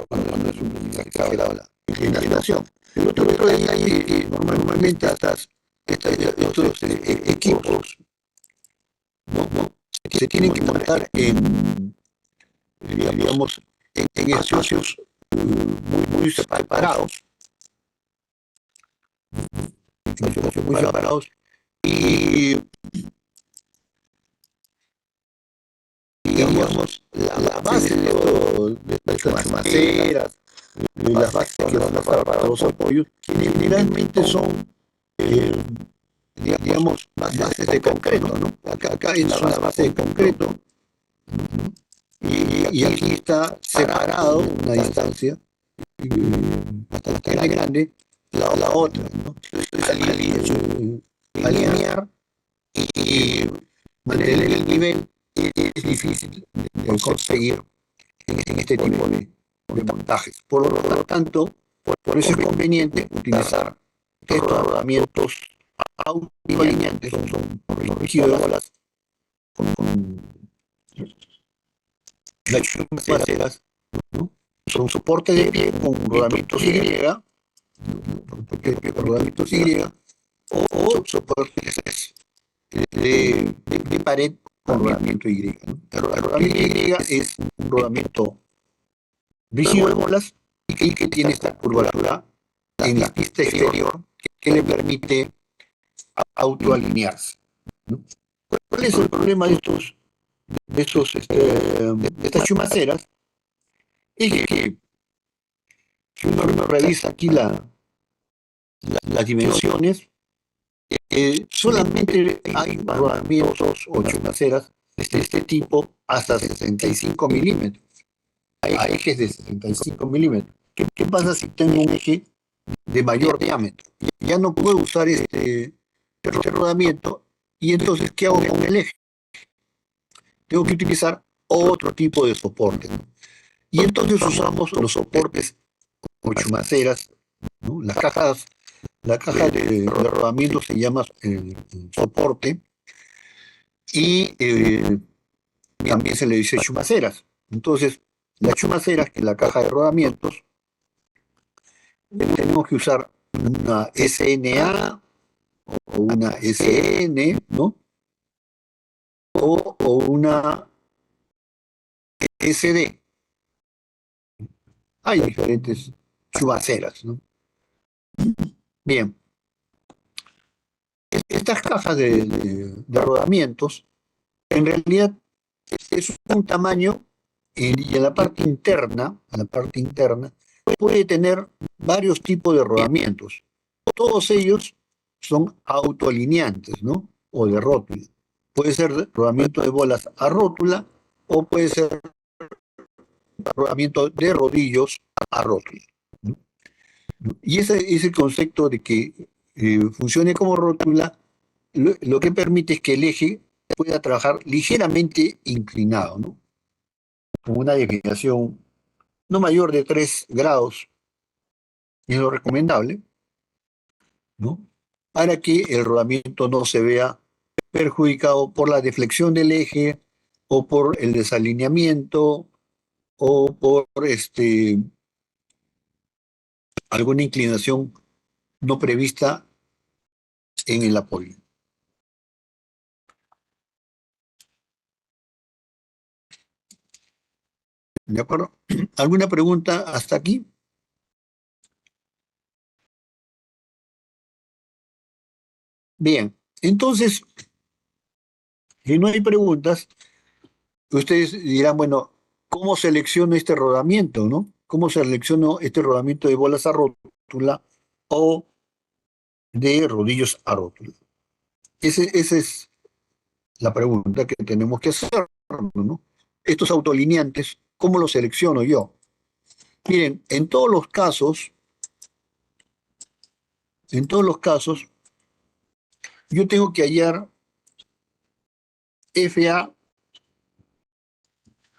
A: cuando es un exagerado la inclinación. El otro detalle es que normalmente estos equipos no se tienen que montar digamos, en espacios muy separados, y digamos, la base de estas maceras, las bases que van a para los apoyos, generalmente son, digamos, bases de concreto, ¿no? Acá es una base de concreto, y aquí está separado una distancia bastante grande la otra, ¿no? Alinear y mantener el nivel es difícil de conseguir en este tipo de montajes. Por lo tanto, por eso es conveniente utilizar estos rodamientos autoalineantes, son rígidos de bolas, con las chumaceras, ¿no? Son soportes de pie con rodamientos Y, o soportes de pared con rodamiento Y, ¿no? El rodamiento Y es un rodamiento rígido de bolas y que tiene esta curvatura en la pista exterior que le permite autoalinearse, ¿no? ¿Cuál es el problema de estas chumaceras? Es que si uno revisa aquí las dimensiones, solamente hay rodamientos o chumaceras de este tipo hasta 65 milímetros. Hay ejes de 65 milímetros. ¿Qué pasa si tengo un eje de mayor diámetro? Ya no puedo usar este rodamiento y entonces, ¿qué hago con el eje? Tengo que utilizar otro tipo de soporte, ¿no? Y entonces usamos los soportes o chumaceras, ¿no? La caja de rodamiento se llama soporte y también se le dice chumaceras. Entonces, las chumaceras, que es la caja de rodamientos, tenemos que usar una SNA o una SN, ¿no? O una SD. Hay diferentes chumaceras, ¿no? Bien, estas cajas de rodamientos, en realidad es un tamaño y en la parte interna, puede tener varios tipos de rodamientos. Todos ellos son autoalineantes, ¿no? O de rótula. Puede ser rodamiento de bolas a rótula o puede ser rodamiento de rodillos a rótula, ¿no? Y ese concepto de que funcione como rótula, lo que permite es que el eje pueda trabajar ligeramente inclinado, ¿no? Con una desviación no mayor de 3 grados, es lo recomendable, ¿no? Para que el rodamiento no se vea perjudicado por la deflexión del eje o por el desalineamiento o por alguna inclinación no prevista en el apoyo. ¿De acuerdo? ¿Alguna pregunta hasta aquí? Bien, entonces, si no hay preguntas, ustedes dirán, bueno, ¿cómo selecciono este rodamiento, no? ¿Cómo selecciono este rodamiento de bolas a rótula o de rodillos a rótula? Esa es la pregunta que tenemos que hacer, ¿no? Estos autoalineantes, ¿cómo los selecciono yo? Miren, en todos los casos, yo tengo que hallar FA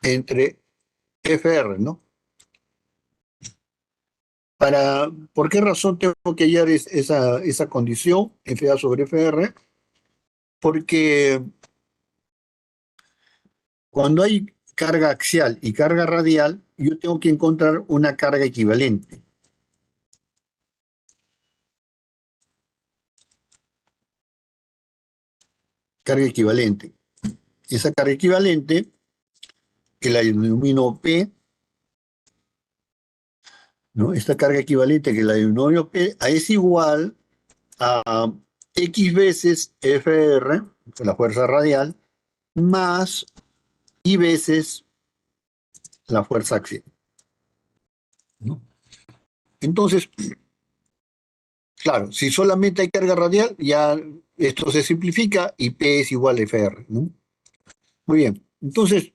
A: entre FR, ¿no? ¿Por qué razón tengo que hallar esa condición, FA sobre FR? Porque cuando hay carga axial y carga radial, yo tengo que encontrar una carga equivalente. Carga equivalente. Esa carga equivalente, que la denomino P, ¿no? Esta carga equivalente que la denomino P, es igual a X veces FR, la fuerza radial, más Y veces la fuerza axial, ¿no? Entonces, claro, si solamente hay carga radial, ya esto se simplifica y P es igual a FR, ¿no? Muy bien, entonces,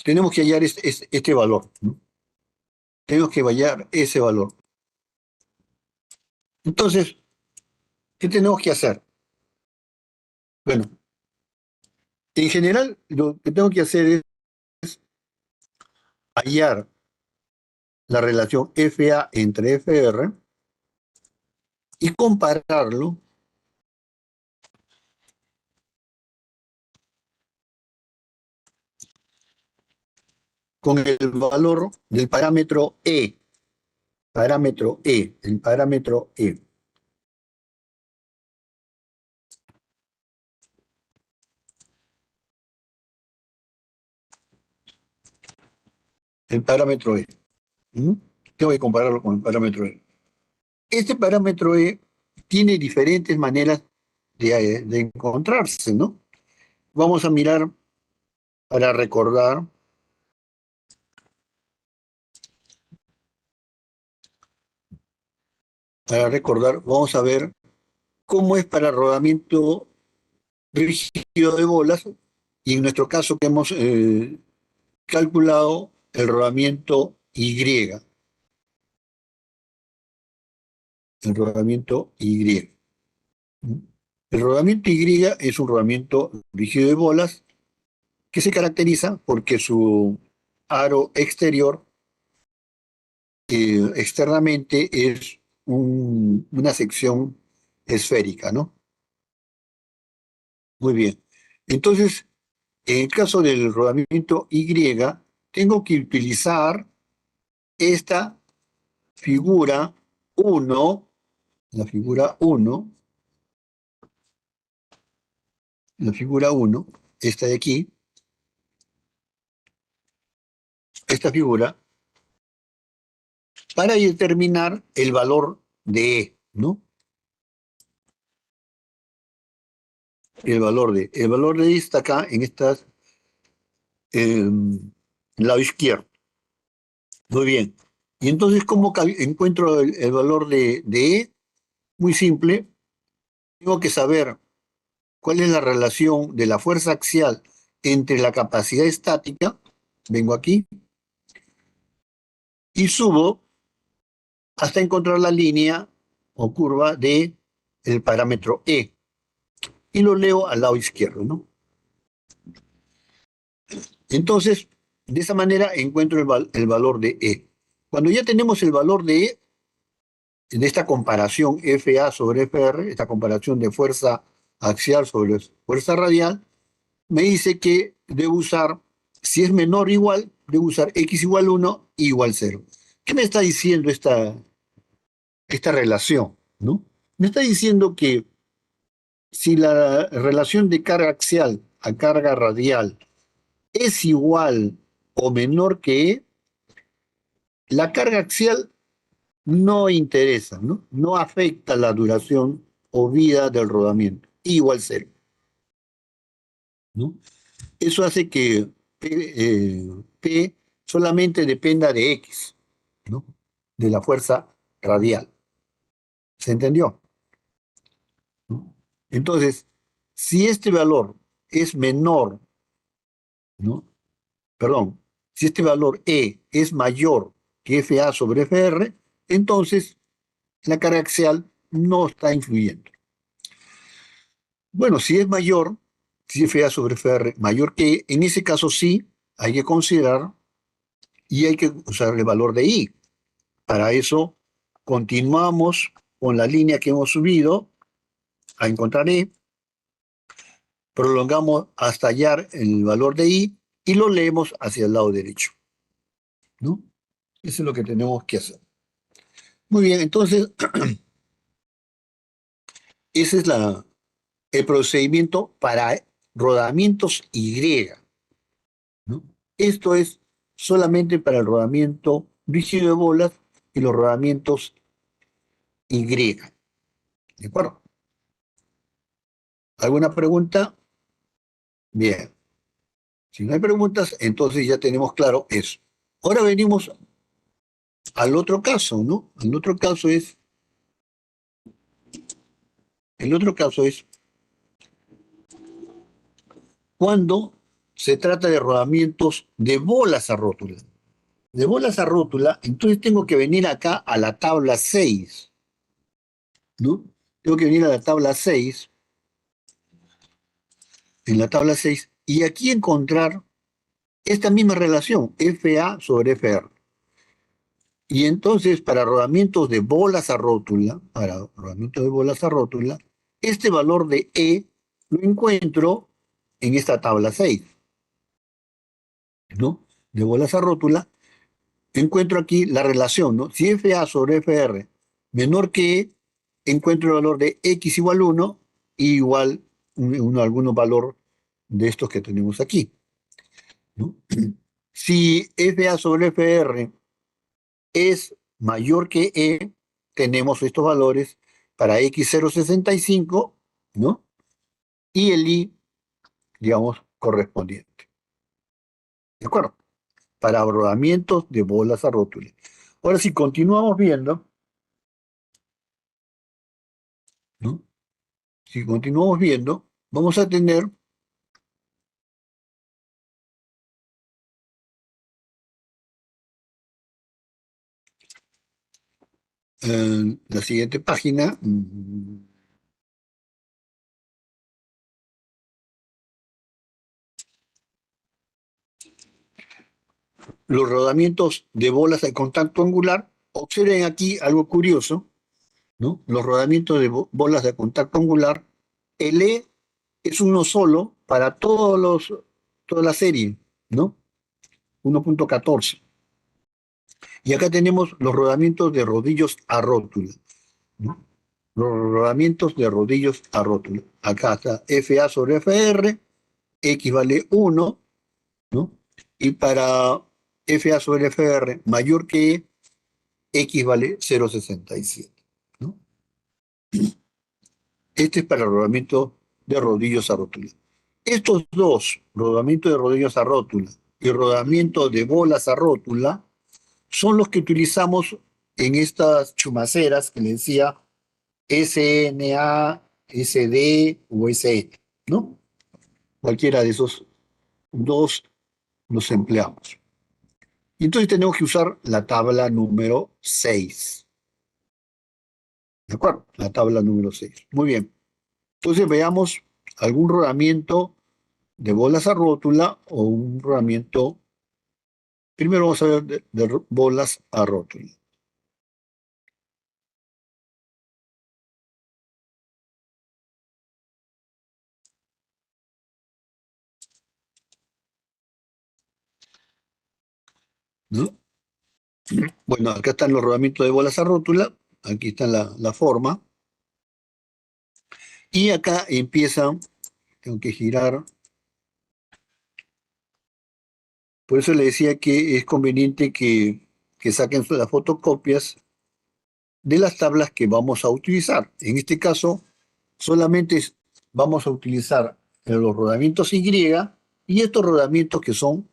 A: tenemos que hallar este valor, ¿no? Tenemos que hallar ese valor. Entonces, ¿qué tenemos que hacer? Bueno, en general, lo que tengo que hacer es hallar la relación FA entre FR y compararlo con el valor del parámetro E. Parámetro E, el parámetro E. El parámetro E. ¿Mm? Tengo que compararlo con el parámetro E. Este parámetro E tiene diferentes maneras de encontrarse, ¿no? Vamos a mirar para recordar. Vamos a ver cómo es para rodamiento rígido de bolas y en nuestro caso que hemos calculado el rodamiento Y. El rodamiento Y. El rodamiento Y es un rodamiento rígido de bolas que se caracteriza porque su aro exterior externamente es una sección esférica, ¿no? Muy bien. Entonces, en el caso del rodamiento Y, tengo que utilizar esta figura 1, la figura 1, la figura 1, esta de aquí, esta figura, para determinar el valor de E, ¿no? El valor de E está acá en estas, lado izquierdo. Muy bien. Y entonces, ¿cómo encuentro el valor de E? Muy simple. Tengo que saber cuál es la relación de la fuerza axial entre la capacidad estática, vengo aquí, y subo hasta encontrar la línea o curva de el parámetro E. Y lo leo al lado izquierdo, ¿no? Entonces, de esa manera encuentro el valor de E. Cuando ya tenemos el valor de E, de esta comparación FA sobre FR, esta comparación de fuerza axial sobre fuerza radial, me dice que debo usar, si es menor o igual, debo usar X igual 1, Y igual 0. ¿Qué me está diciendo esta relación? ¿No? Me está diciendo que si la relación de carga axial a carga radial es igual o menor que E, la carga axial no interesa, ¿no? No afecta la duración o vida del rodamiento, I igual 0. ¿No? Eso hace que P solamente dependa de X, ¿no? De la fuerza radial. ¿Se entendió? ¿No? Entonces, si este valor es menor, ¿no? Perdón, si este valor E es mayor que FA sobre FR, entonces la carga axial no está influyendo. Bueno, si es mayor, si FA sobre FR mayor que E, en ese caso sí hay que considerar y hay que usar el valor de I. Para eso continuamos con la línea que hemos subido a encontrar E, prolongamos hasta hallar el valor de I y lo leemos hacia el lado derecho, ¿no? Eso es lo que tenemos que hacer. Muy bien, entonces, ese es el procedimiento para rodamientos Y, ¿no? Esto es solamente para el rodamiento rígido de bolas y los rodamientos Y. ¿De acuerdo? ¿Alguna pregunta? Bien. Si no hay preguntas, entonces ya tenemos claro eso. Ahora venimos al otro caso, ¿no? El otro caso es cuando se trata de rodamientos de bolas a rótula. De bolas a rótula, entonces tengo que venir acá a la tabla 6, ¿no? Tengo que venir a la tabla 6, en la tabla 6, y aquí encontrar esta misma relación, FA sobre FR. Y entonces, para rodamientos de bolas a rótula, este valor de E lo encuentro en esta tabla 6, ¿no? de bolas a rótula, encuentro aquí la relación, ¿no? Si FA sobre FR menor que E, encuentro el valor de X igual 1 y igual algún valor de estos que tenemos aquí, ¿no? Si FA sobre FR es mayor que E, tenemos estos valores para X0,65, ¿no? Y el I, digamos, correspondiente. ¿De acuerdo? Para rodamientos de bolas a rótula. Ahora, si continuamos viendo, ¿no? Si continuamos viendo, vamos a tener la siguiente página. Los rodamientos de bolas de contacto angular. Observen aquí algo curioso, ¿no? Los rodamientos de bolas de contacto angular, el E es uno solo para toda la serie, ¿no? 1.14. Y acá tenemos los rodamientos de rodillos a rótula, ¿no? Los rodamientos de rodillos a rótula. Acá está FA sobre FR, X vale 1, ¿no? Y para FA sobre FR mayor que E, X vale 0,67, ¿no? Este es para el rodamiento de rodillos a rótula. Estos dos, rodamiento de rodillos a rótula y rodamiento de bolas a rótula, son los que utilizamos en estas chumaceras que le decía SNA, SD o SE, ¿no? Cualquiera de esos dos los empleamos. Y entonces tenemos que usar la tabla número 6. ¿De acuerdo? La tabla número 6. Muy bien. Entonces veamos algún rodamiento de bolas a rótula o un rodamiento. Primero vamos a ver de bolas a rótula. ¿No? Bueno, acá están los rodamientos de bolas a rótula. Aquí está la forma. Y acá empiezan, tengo que girar. Por eso le decía que es conveniente que saquen las fotocopias de las tablas que vamos a utilizar. En este caso, solamente vamos a utilizar los rodamientos Y y estos rodamientos que son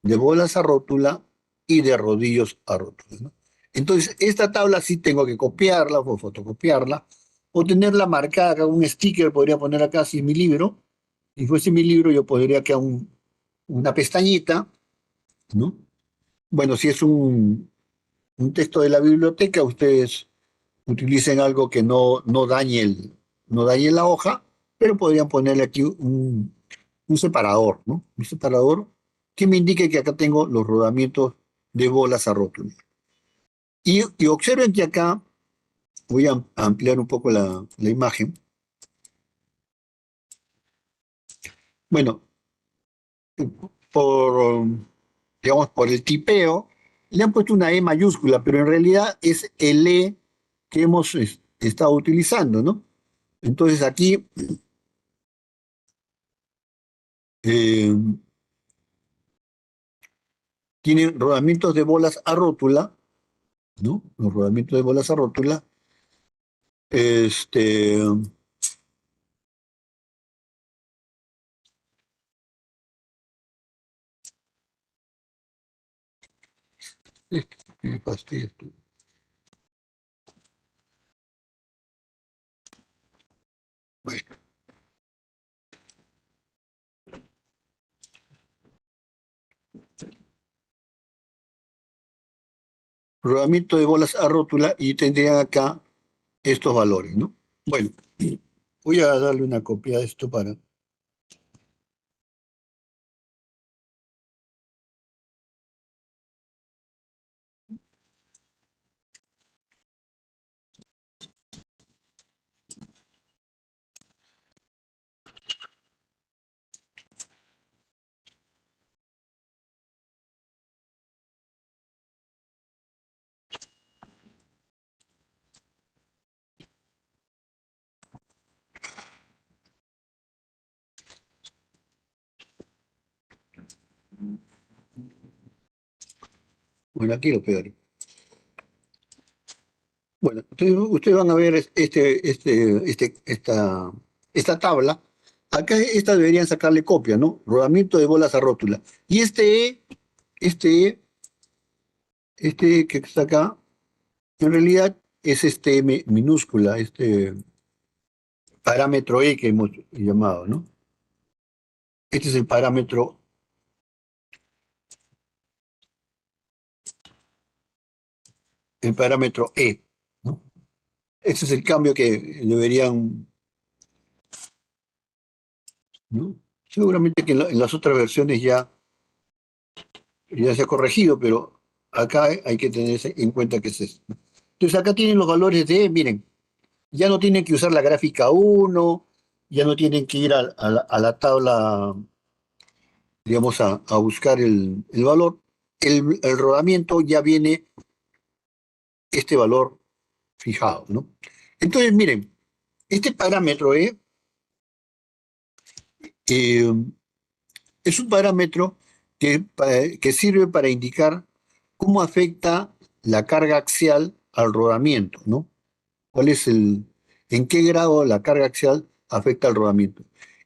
A: de bolas a rótula y de rodillos a rótula, ¿no? Entonces, esta tabla sí tengo que copiarla o fotocopiarla o tenerla marcada acá, un sticker podría poner acá si es mi libro. Si fuese mi libro, yo podría acá una pestañita, ¿no? Bueno, si es un texto de la biblioteca, ustedes utilicen algo que no dañe no dañe la hoja, pero podrían ponerle aquí un separador, ¿no? Un separador que me indique que acá tengo los rodamientos de bolas a rótula. Y observen que acá, voy a ampliar un poco la imagen. Bueno, por, digamos, por el tipeo, le han puesto una E mayúscula, pero en realidad es el E que hemos estado utilizando, ¿no? Entonces aquí eh, tienen rodamientos de bolas a rótula, ¿no? Los rodamientos de bolas a rótula. Este, ¿qué fastidio esto? Bueno, rodamiento de bolas a rótula y tendrían acá estos valores, ¿no? Bueno, voy a darle una copia de esto para Bueno, aquí lo pegaré. Bueno, entonces ustedes van a ver esta tabla. Acá esta deberían sacarle copia, ¿no? Rodamiento de bolas a rótula. Y este que está acá, en realidad es este M minúscula, este parámetro E que hemos llamado, ¿no? Este es el parámetro E, ¿no? Ese es el cambio que deberían, ¿no? Seguramente que en las otras versiones ya se ha corregido, pero acá hay que tener en cuenta que es esto. Entonces acá tienen los valores de E, miren, ya no tienen que usar la gráfica 1, ya no tienen que ir a la tabla, digamos, a buscar el valor. El rodamiento ya viene este valor fijado, ¿no? Entonces, miren, este parámetro E eh, es un parámetro que sirve para indicar cómo afecta la carga axial al rodamiento, ¿no? En qué grado la carga axial afecta al rodamiento.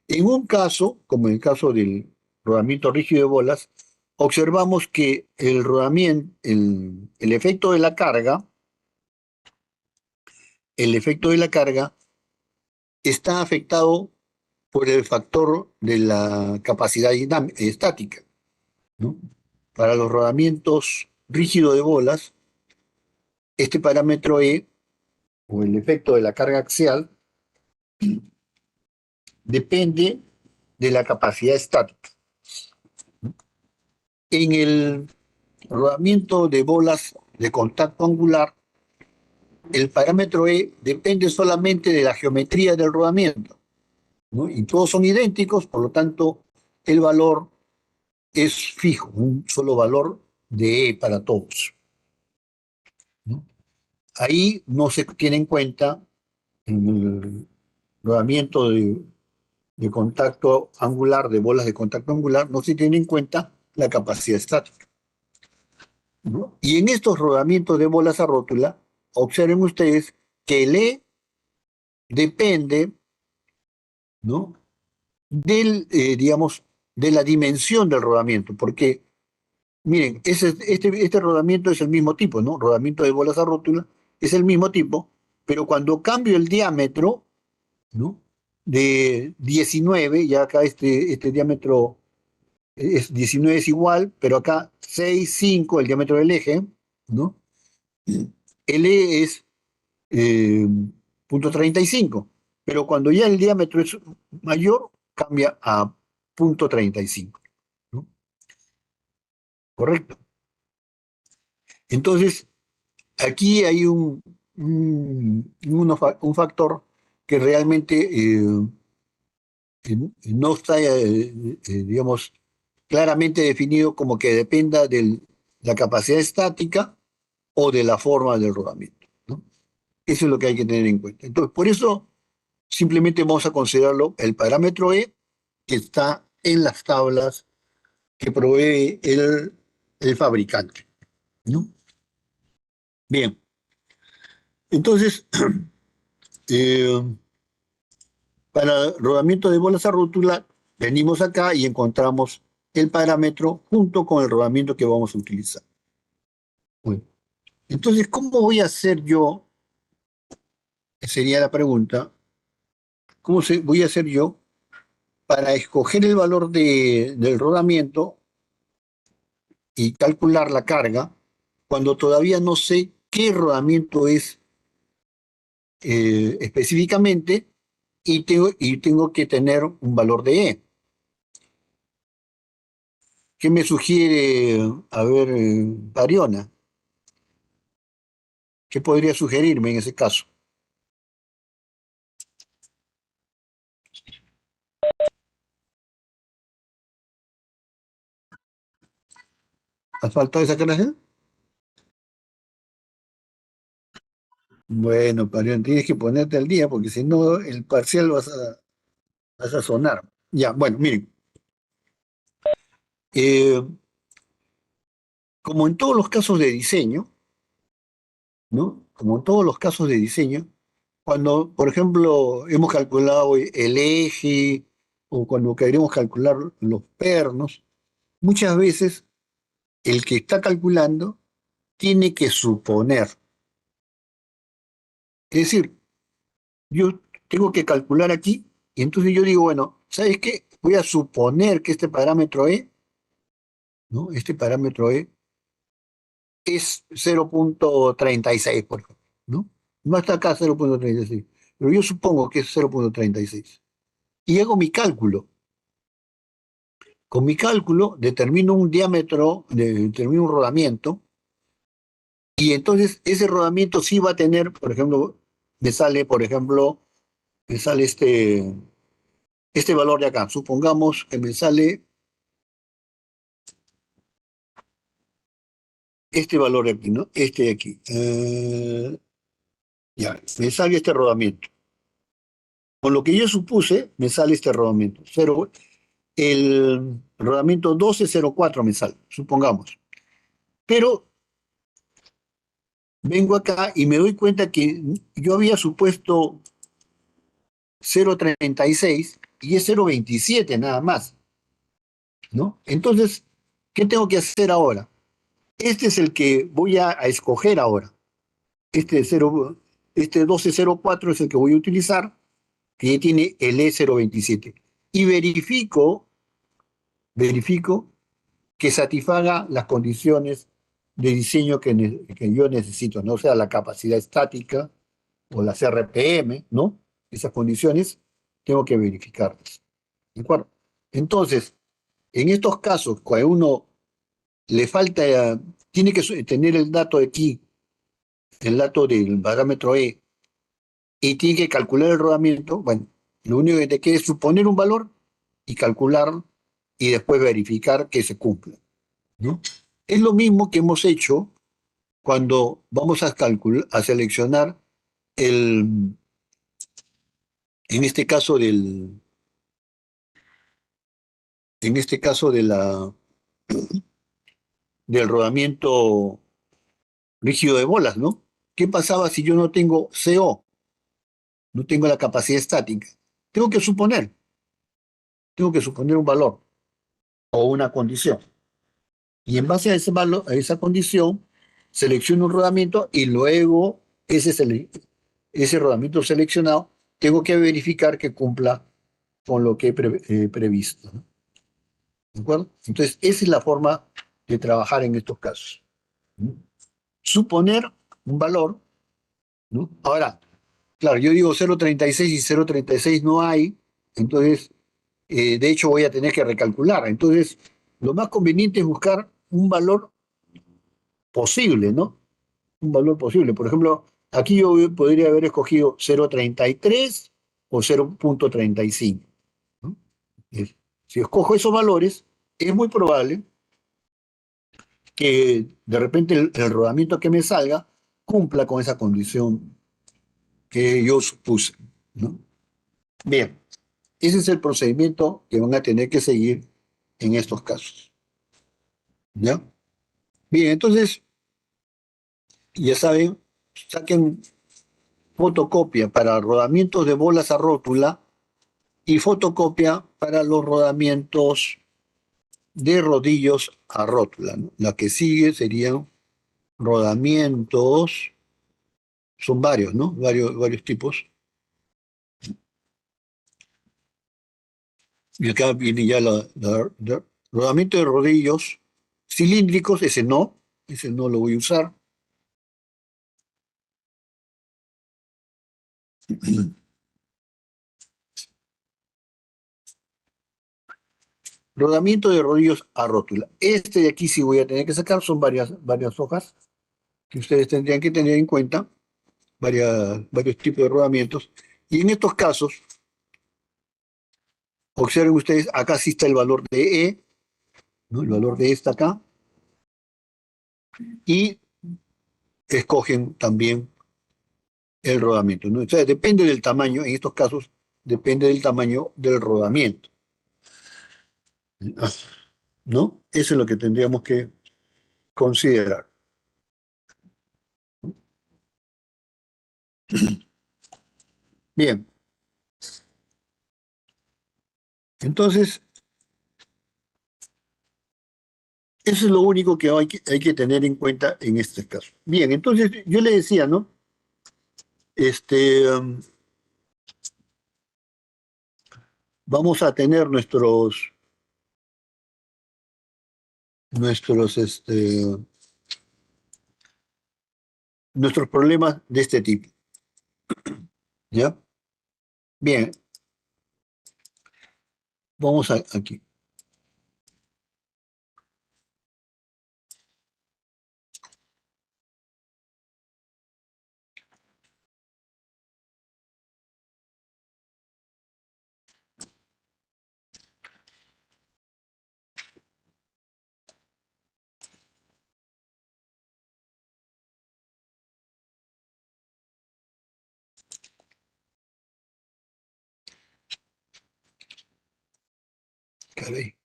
A: En un caso, como en el caso del rodamiento rígido de bolas, observamos que el rodamiento, el efecto de la carga, está afectado por el factor de la capacidad estática, ¿no? Para los rodamientos rígidos de bolas, este parámetro E, o el efecto de la carga axial, depende de la capacidad estática. En el rodamiento de bolas de contacto angular, el parámetro E depende solamente de la geometría del rodamiento, ¿no? Y todos son idénticos, por lo tanto, el valor es fijo, un solo valor de E para todos, ¿no? Ahí no se tiene en cuenta en el rodamiento de contacto angular, de bolas de contacto angular, no se tiene en cuenta la capacidad estática, ¿no? Y en estos rodamientos de bolas a rótula, observen ustedes que el E depende, ¿no? Digamos, de la dimensión del rodamiento, porque, miren, este rodamiento es el mismo tipo, ¿no? Rodamiento de bolas a rótula es el mismo tipo, pero cuando cambio el diámetro, ¿no? De 19, ya acá este diámetro es 19 es igual, pero acá 6, 5, el diámetro del eje, ¿no? El E es punto 35, pero cuando ya el diámetro es mayor, cambia a punto 35, ¿no? ¿Correcto? Entonces, aquí hay un factor que realmente no está, digamos, claramente definido como que dependa de la capacidad estática o de la forma del rodamiento, ¿no? Eso es lo que hay que tener en cuenta. Entonces, por eso simplemente vamos a considerarlo el parámetro E que está en las tablas que provee el fabricante, ¿no? Bien, entonces, eh, para rodamiento de bolas a rótula, venimos acá y encontramos el parámetro junto con el rodamiento que vamos a utilizar. Bueno, entonces, ¿cómo voy a hacer yo? Sería la pregunta. Voy a hacer yo para escoger el valor del rodamiento y calcular la carga cuando todavía no sé qué rodamiento es específicamente y tengo que tener un valor de E? ¿Qué me sugiere, a ver, Pariona? ¿Qué podría sugerirme en ese caso? ¿Has faltado esa clase? Bueno, Pariona, tienes que ponerte al día porque si no, el parcial vas a sonar. Ya, bueno, miren. Eh, como en todos los casos de diseño, ¿no? Como en todos los casos de diseño, cuando, por ejemplo, hemos calculado el eje o cuando queremos calcular los pernos, muchas veces el que está calculando tiene que suponer. Es decir, yo tengo que calcular aquí y entonces yo digo, bueno, ¿sabes qué? Voy a suponer que este parámetro E, ¿no? Este parámetro E es 0,36, por ejemplo, ¿no? No está acá 0,36, pero yo supongo que es 0,36. Y hago mi cálculo. Con mi cálculo determino un diámetro, determino un rodamiento, y entonces ese rodamiento sí va a tener, por ejemplo, me sale, por ejemplo, me sale este valor de acá. Supongamos que me sale este valor de aquí, ¿no? Este de aquí. Ya, me sale este rodamiento. Con lo que yo supuse, me sale este rodamiento. El rodamiento 12,04 me sale, supongamos. Pero vengo acá y me doy cuenta que yo había supuesto 0,36 y es 0,27 nada más, ¿no? Entonces, ¿qué tengo que hacer ahora? Este es el que voy a escoger ahora. Este 12,04 es el que voy a utilizar, que ya tiene el E0,27. Y verifico que satisfaga las condiciones de diseño que yo necesito, ¿no? O sea, la capacidad estática o las RPM, ¿no? Esas condiciones tengo que verificarlas. ¿De acuerdo? Entonces, en estos casos, cuando a uno le falta, tiene que tener el dato de aquí, el dato del parámetro E, y tiene que calcular el rodamiento, bueno, lo único que te queda es suponer un valor y calcular y después verificar que se cumpla, ¿no? Es lo mismo que hemos hecho cuando vamos a seleccionar en este caso del rodamiento rígido de bolas, ¿no? ¿Qué pasaba si yo no tengo CO? No tengo la capacidad estática. Tengo que suponer, tengo que suponer un valor o una condición. Y en base a ese valor, a esa condición, selecciono un rodamiento y luego ese rodamiento seleccionado tengo que verificar que cumpla con lo que he previsto, ¿no? ¿De acuerdo? Entonces, esa es la forma de trabajar en estos casos, ¿no? Suponer un valor, ¿no? Ahora, claro, yo digo 0,36 y 0,36 no hay, entonces, de hecho, voy a tener que recalcular. Entonces, lo más conveniente es buscar un valor posible, ¿no? Un valor posible. Por ejemplo, aquí yo podría haber escogido 0,33 o 0,35, ¿no? Si escojo esos valores, es muy probable que de repente el rodamiento que me salga cumpla con esa condición que yo supuse, ¿no? Bien, ese es el procedimiento que van a tener que seguir en estos casos, ¿ya? Bien, entonces, ya saben, saquen fotocopia para rodamientos de bolas a rótula y fotocopia para los rodamientos de rodillos a rótula, ¿no? La que sigue serían rodamientos, son varios, ¿no? Varios tipos. Y acá viene ya rodamiento de rodillos cilíndricos, ese no lo voy a usar. Rodamiento de rodillos a rótula. Este de aquí sí voy a tener que sacar, son varias hojas que ustedes tendrían que tener en cuenta, varios tipos de rodamientos. Y en estos casos, observen ustedes, acá sí está el valor de E, ¿no? El valor de esta acá, y escogen también el rodamiento, ¿no? O sea, depende del tamaño, en estos casos, depende del tamaño del rodamiento. ¿no? Eso es lo que tendríamos que considerar. Bien, entonces, eso es lo único que hay que tener en cuenta en este caso. Bien, entonces yo le decía, ¿no? Vamos a tener nuestros, nuestros problemas de este tipo, ¿ya? Bien, vamos aquí. Caray.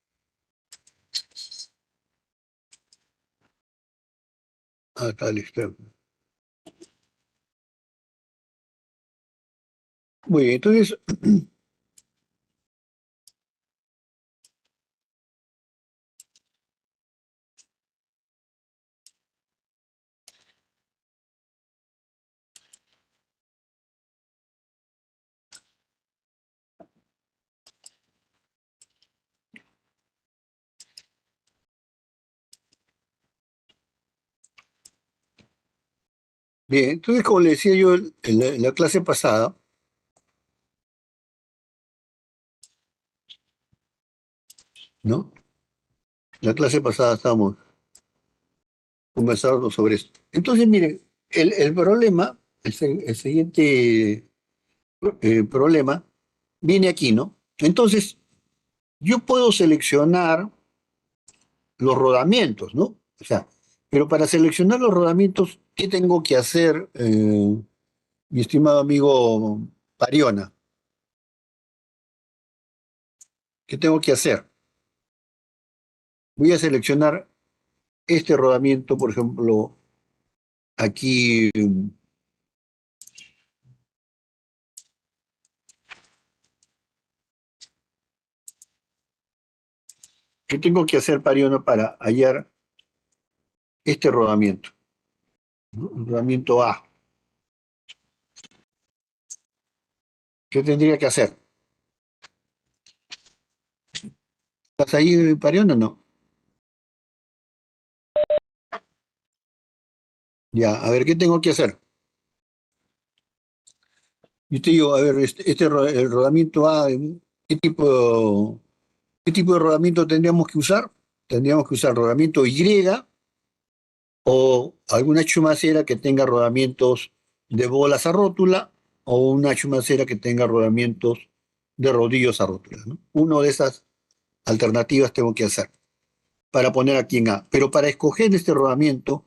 A: Acá listo. Muy bien, entonces, bien, entonces como le decía yo en la clase pasada, ¿no? La clase pasada estábamos conversando sobre esto. Entonces, miren, el problema, el siguiente problema viene aquí, ¿no? Entonces, yo puedo seleccionar los rodamientos, ¿no? O sea, pero para seleccionar los rodamientos, ¿qué tengo que hacer, mi estimado amigo Pariona? ¿Qué tengo que hacer? Voy a seleccionar este rodamiento, por ejemplo, aquí. ¿Qué tengo que hacer, Pariona, para hallar este rodamiento? ¿No? El rodamiento A. ¿Qué tendría que hacer? ¿Estás ahí, Pariona, o no? Ya, a ver, ¿qué tengo que hacer? Yo te digo, a ver, el rodamiento A, qué tipo de rodamiento tendríamos que usar? Tendríamos que usar rodamiento Y o alguna chumacera que tenga rodamientos de bolas a rótula o una chumacera que tenga rodamientos de rodillos a rótula, ¿no? Una de esas alternativas tengo que hacer para poner aquí en A. Pero para escoger este rodamiento,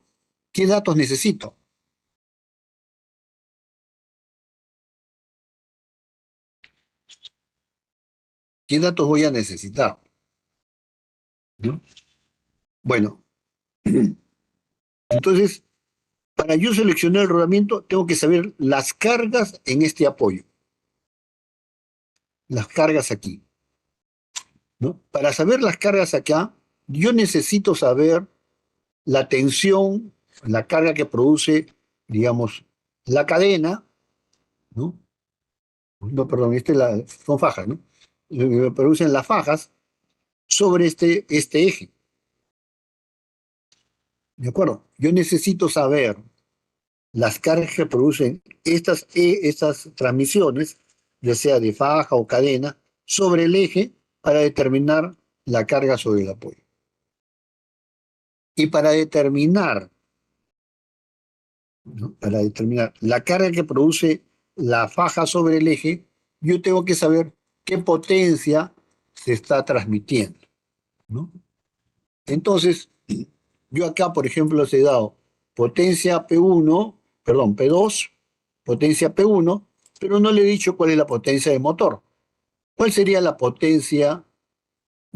A: ¿qué datos necesito? ¿Qué datos voy a necesitar? ¿No? Bueno, entonces, para yo seleccionar el rodamiento, tengo que saber las cargas en este apoyo. Las cargas aquí, ¿no? Para saber las cargas acá, yo necesito saber la tensión, la carga que produce, digamos, la cadena, ¿no? No, perdón, son fajas, ¿no? Lo que producen las fajas sobre este eje. ¿De acuerdo? Yo necesito saber las cargas que producen estas transmisiones, ya sea de faja o cadena, sobre el eje para determinar la carga sobre el apoyo. Y para determinar, ¿no? Para determinar la carga que produce la faja sobre el eje, yo tengo que saber qué potencia se está transmitiendo, ¿no? Entonces, yo acá, por ejemplo, les he dado potencia P1, perdón, P2, potencia P1, pero no le he dicho cuál es la potencia del motor. ¿Cuál sería la potencia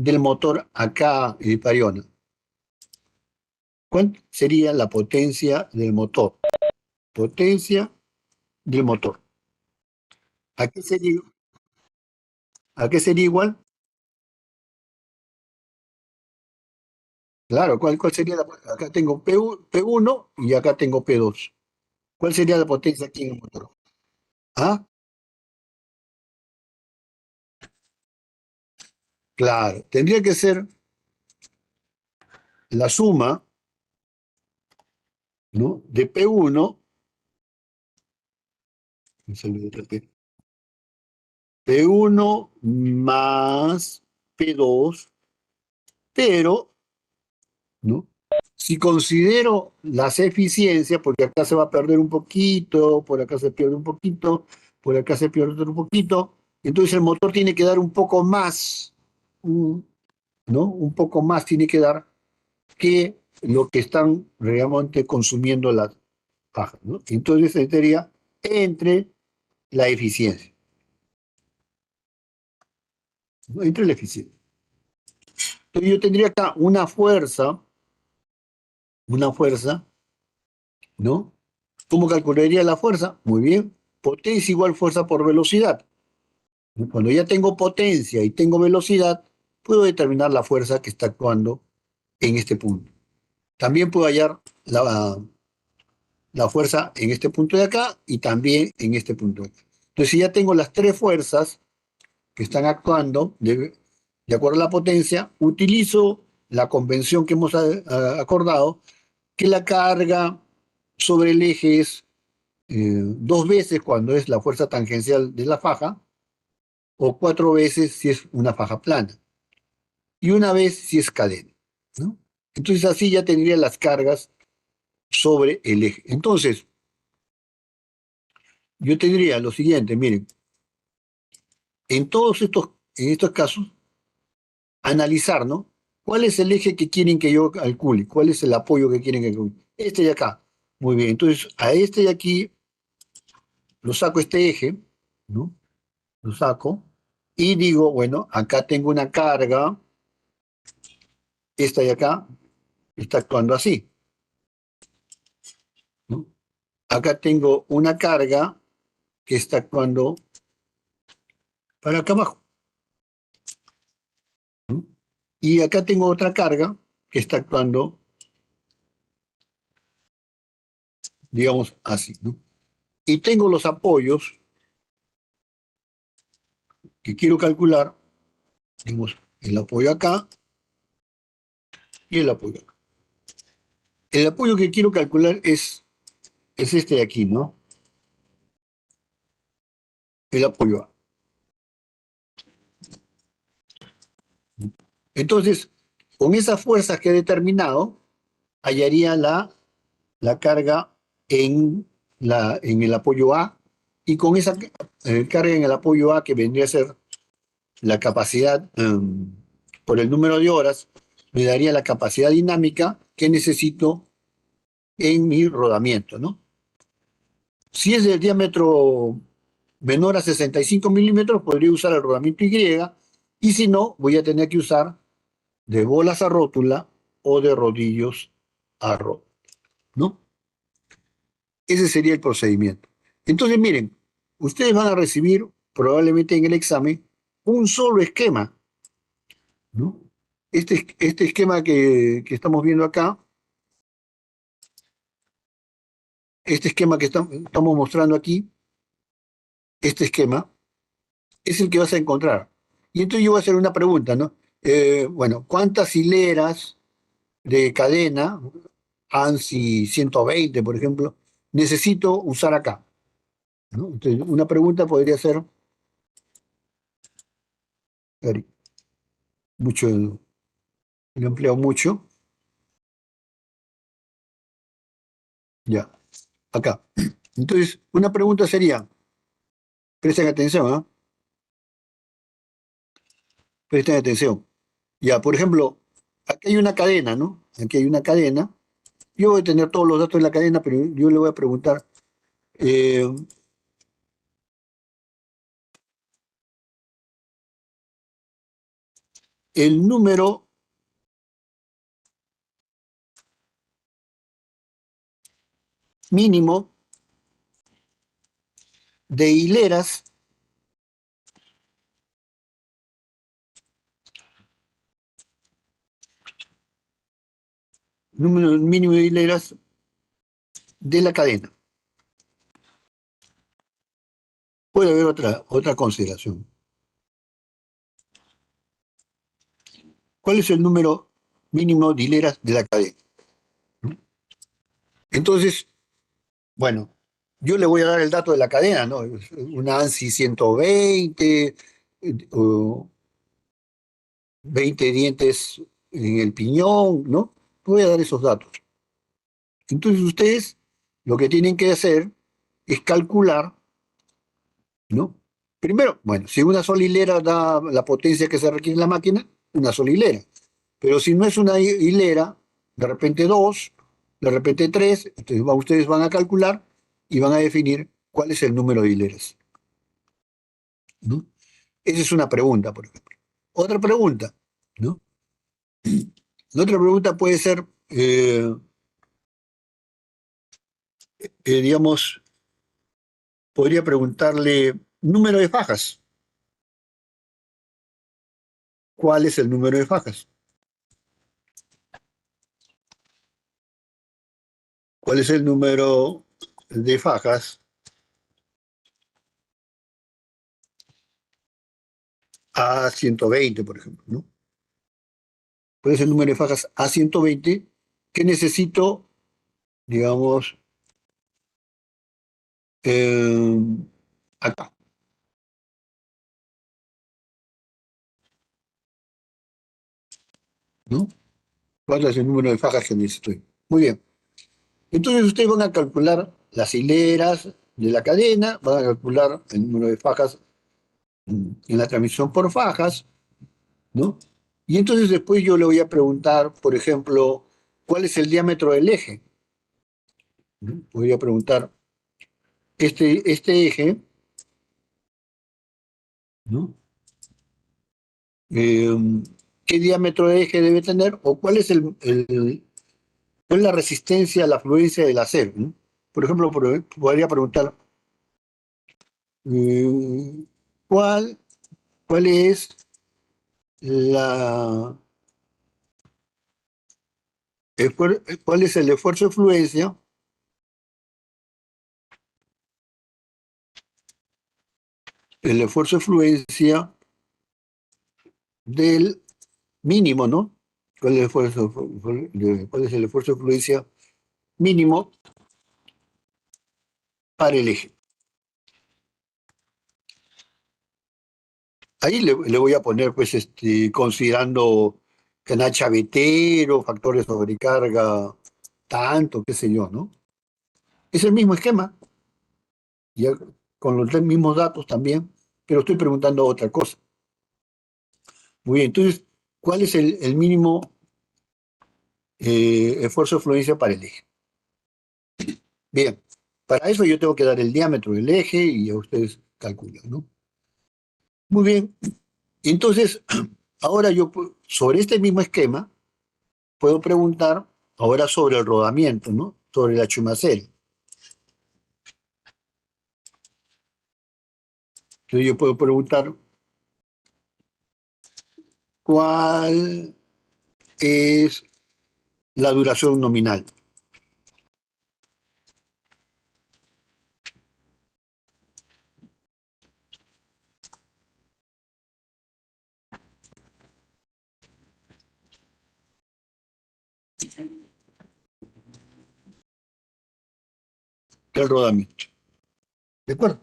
A: del motor acá, Pariona? ¿Cuál sería la potencia del motor? Potencia del motor. ¿A qué sería, a qué sería igual? Claro, ¿cuál sería la? Acá tengo P1 y acá tengo P2. ¿Cuál sería la potencia aquí en el motor? ¿Ah? Claro, tendría que ser la suma, ¿no? De P1, me salió otra P1 más P2, pero, ¿no? Si considero las eficiencias, porque acá se va a perder un poquito, por acá se pierde un poquito, por acá se pierde un poquito, entonces el motor tiene que dar un poco más, ¿no? Un poco más tiene que dar que lo que están realmente consumiendo las pajas, ¿no? Entonces sería entre la eficiencia, ¿no? Entre la eficiencia. Entonces yo tendría acá una fuerza, ¿no? ¿Cómo calcularía la fuerza? Muy bien, potencia igual fuerza por velocidad. Cuando ya tengo potencia y tengo velocidad, puedo determinar la fuerza que está actuando en este punto. También puedo hallar la fuerza en este punto de acá y también en este punto de acá. Entonces, si ya tengo las tres fuerzas que están actuando de acuerdo a la potencia, utilizo la convención que hemos acordado, que la carga sobre el eje es dos veces cuando es la fuerza tangencial de la faja, o cuatro veces si es una faja plana, y una vez si es cadena, ¿no? Entonces así ya tendría las cargas sobre el eje. Entonces, yo tendría lo siguiente, miren, en estos casos, analizar, ¿no? ¿Cuál es el eje que quieren que yo calcule? ¿Cuál es el apoyo que quieren que calcule? Este de acá. Muy bien, entonces a este de aquí lo saco este eje, ¿no? Lo saco y digo, bueno, acá tengo una carga, esta de acá está actuando así, ¿no? Acá tengo una carga que está actuando para acá abajo, ¿no? Y acá tengo otra carga que está actuando, digamos, así, ¿no? Y tengo los apoyos que quiero calcular, digamos, el apoyo acá y el apoyo acá. El apoyo que quiero calcular es este de aquí, ¿no? El apoyo A. Entonces, con esas fuerzas que he determinado, hallaría la carga en el apoyo A, y con esa carga en el apoyo A, que vendría a ser la capacidad por el número de horas, me daría la capacidad dinámica que necesito en mi rodamiento, ¿no? Si es de diámetro menor a 65 milímetros, podría usar el rodamiento Y, y si no, voy a tener que usar de bolas a rótula o de rodillos a rótula, ¿no? Ese sería el procedimiento. Entonces, miren, ustedes van a recibir probablemente en el examen un solo esquema, ¿no? Este esquema que estamos viendo acá, este esquema que estamos mostrando aquí, este esquema, es el que vas a encontrar. Y entonces yo voy a hacer una pregunta, ¿no? Bueno, ¿cuántas hileras de cadena, ANSI 120, por ejemplo, necesito usar acá? ¿No? Entonces, una pregunta podría ser, Eric, mucho, lo empleo mucho, ya, acá. Entonces, una pregunta sería, presten atención, ¿ah? Presten atención. Ya, por ejemplo, aquí hay una cadena, ¿no? Aquí hay una cadena. Yo voy a tener todos los datos de la cadena, pero yo le voy a preguntar, eh, el número mínimo de hileras número mínimo de hileras de la cadena. Puede haber otra consideración. ¿Cuál es el número mínimo de hileras de la cadena? Entonces, bueno, yo le voy a dar el dato de la cadena, ¿no? Una ANSI 120, o 20 dientes en el piñón, ¿no? Voy a dar esos datos. Entonces ustedes lo que tienen que hacer es calcular, ¿no? Primero, bueno, si una sola hilera da la potencia que se requiere en la máquina, una sola hilera. Pero si no es una hilera, de repente dos, de repente tres, entonces ustedes van a calcular y van a definir cuál es el número de hileras, ¿no? Esa es una pregunta, por ejemplo. Otra pregunta, ¿no? La otra pregunta puede ser, digamos, podría preguntarle número de fajas. ¿Cuál es el número de fajas? ¿Cuál es el número de fajas A120, por ejemplo, ¿no? ¿Cuál es el número de fajas A120 que necesito, digamos, eh, acá, ¿no? ¿Cuál es el número de fajas que necesito? Muy bien. Entonces ustedes van a calcular las hileras de la cadena, van a calcular el número de fajas en la transmisión por fajas, ¿no? Y entonces después yo le voy a preguntar, por ejemplo, ¿cuál es el diámetro del eje? ¿No? Voy a preguntar, este eje, ¿no? Eh, ¿Qué diámetro de eje debe tener? ¿O cuál es cuál es la resistencia a la fluencia del acero? ¿No? Por ejemplo, podría preguntar, eh, ¿cuál, cuál es la, cuál es el esfuerzo de fluencia? El esfuerzo de fluencia del mínimo, ¿no? ¿Cuál es cuál es el esfuerzo de fluencia mínimo para el eje? Ahí le voy a poner, pues, considerando canal chavetero, factores de sobrecarga, tanto, qué sé yo, ¿no? Es el mismo esquema, ya con los mismos datos también, pero estoy preguntando otra cosa. Muy bien, entonces, ¿cuál es el mínimo esfuerzo de fluencia para el eje? Bien, para eso yo tengo que dar el diámetro del eje y ya ustedes calculan, ¿no? Muy bien, entonces, ahora yo, sobre este mismo esquema, puedo preguntar ahora sobre el rodamiento, ¿no? Sobre la chumacera. Entonces yo puedo preguntar cuál es la duración nominal. Del rodamiento. ¿De acuerdo?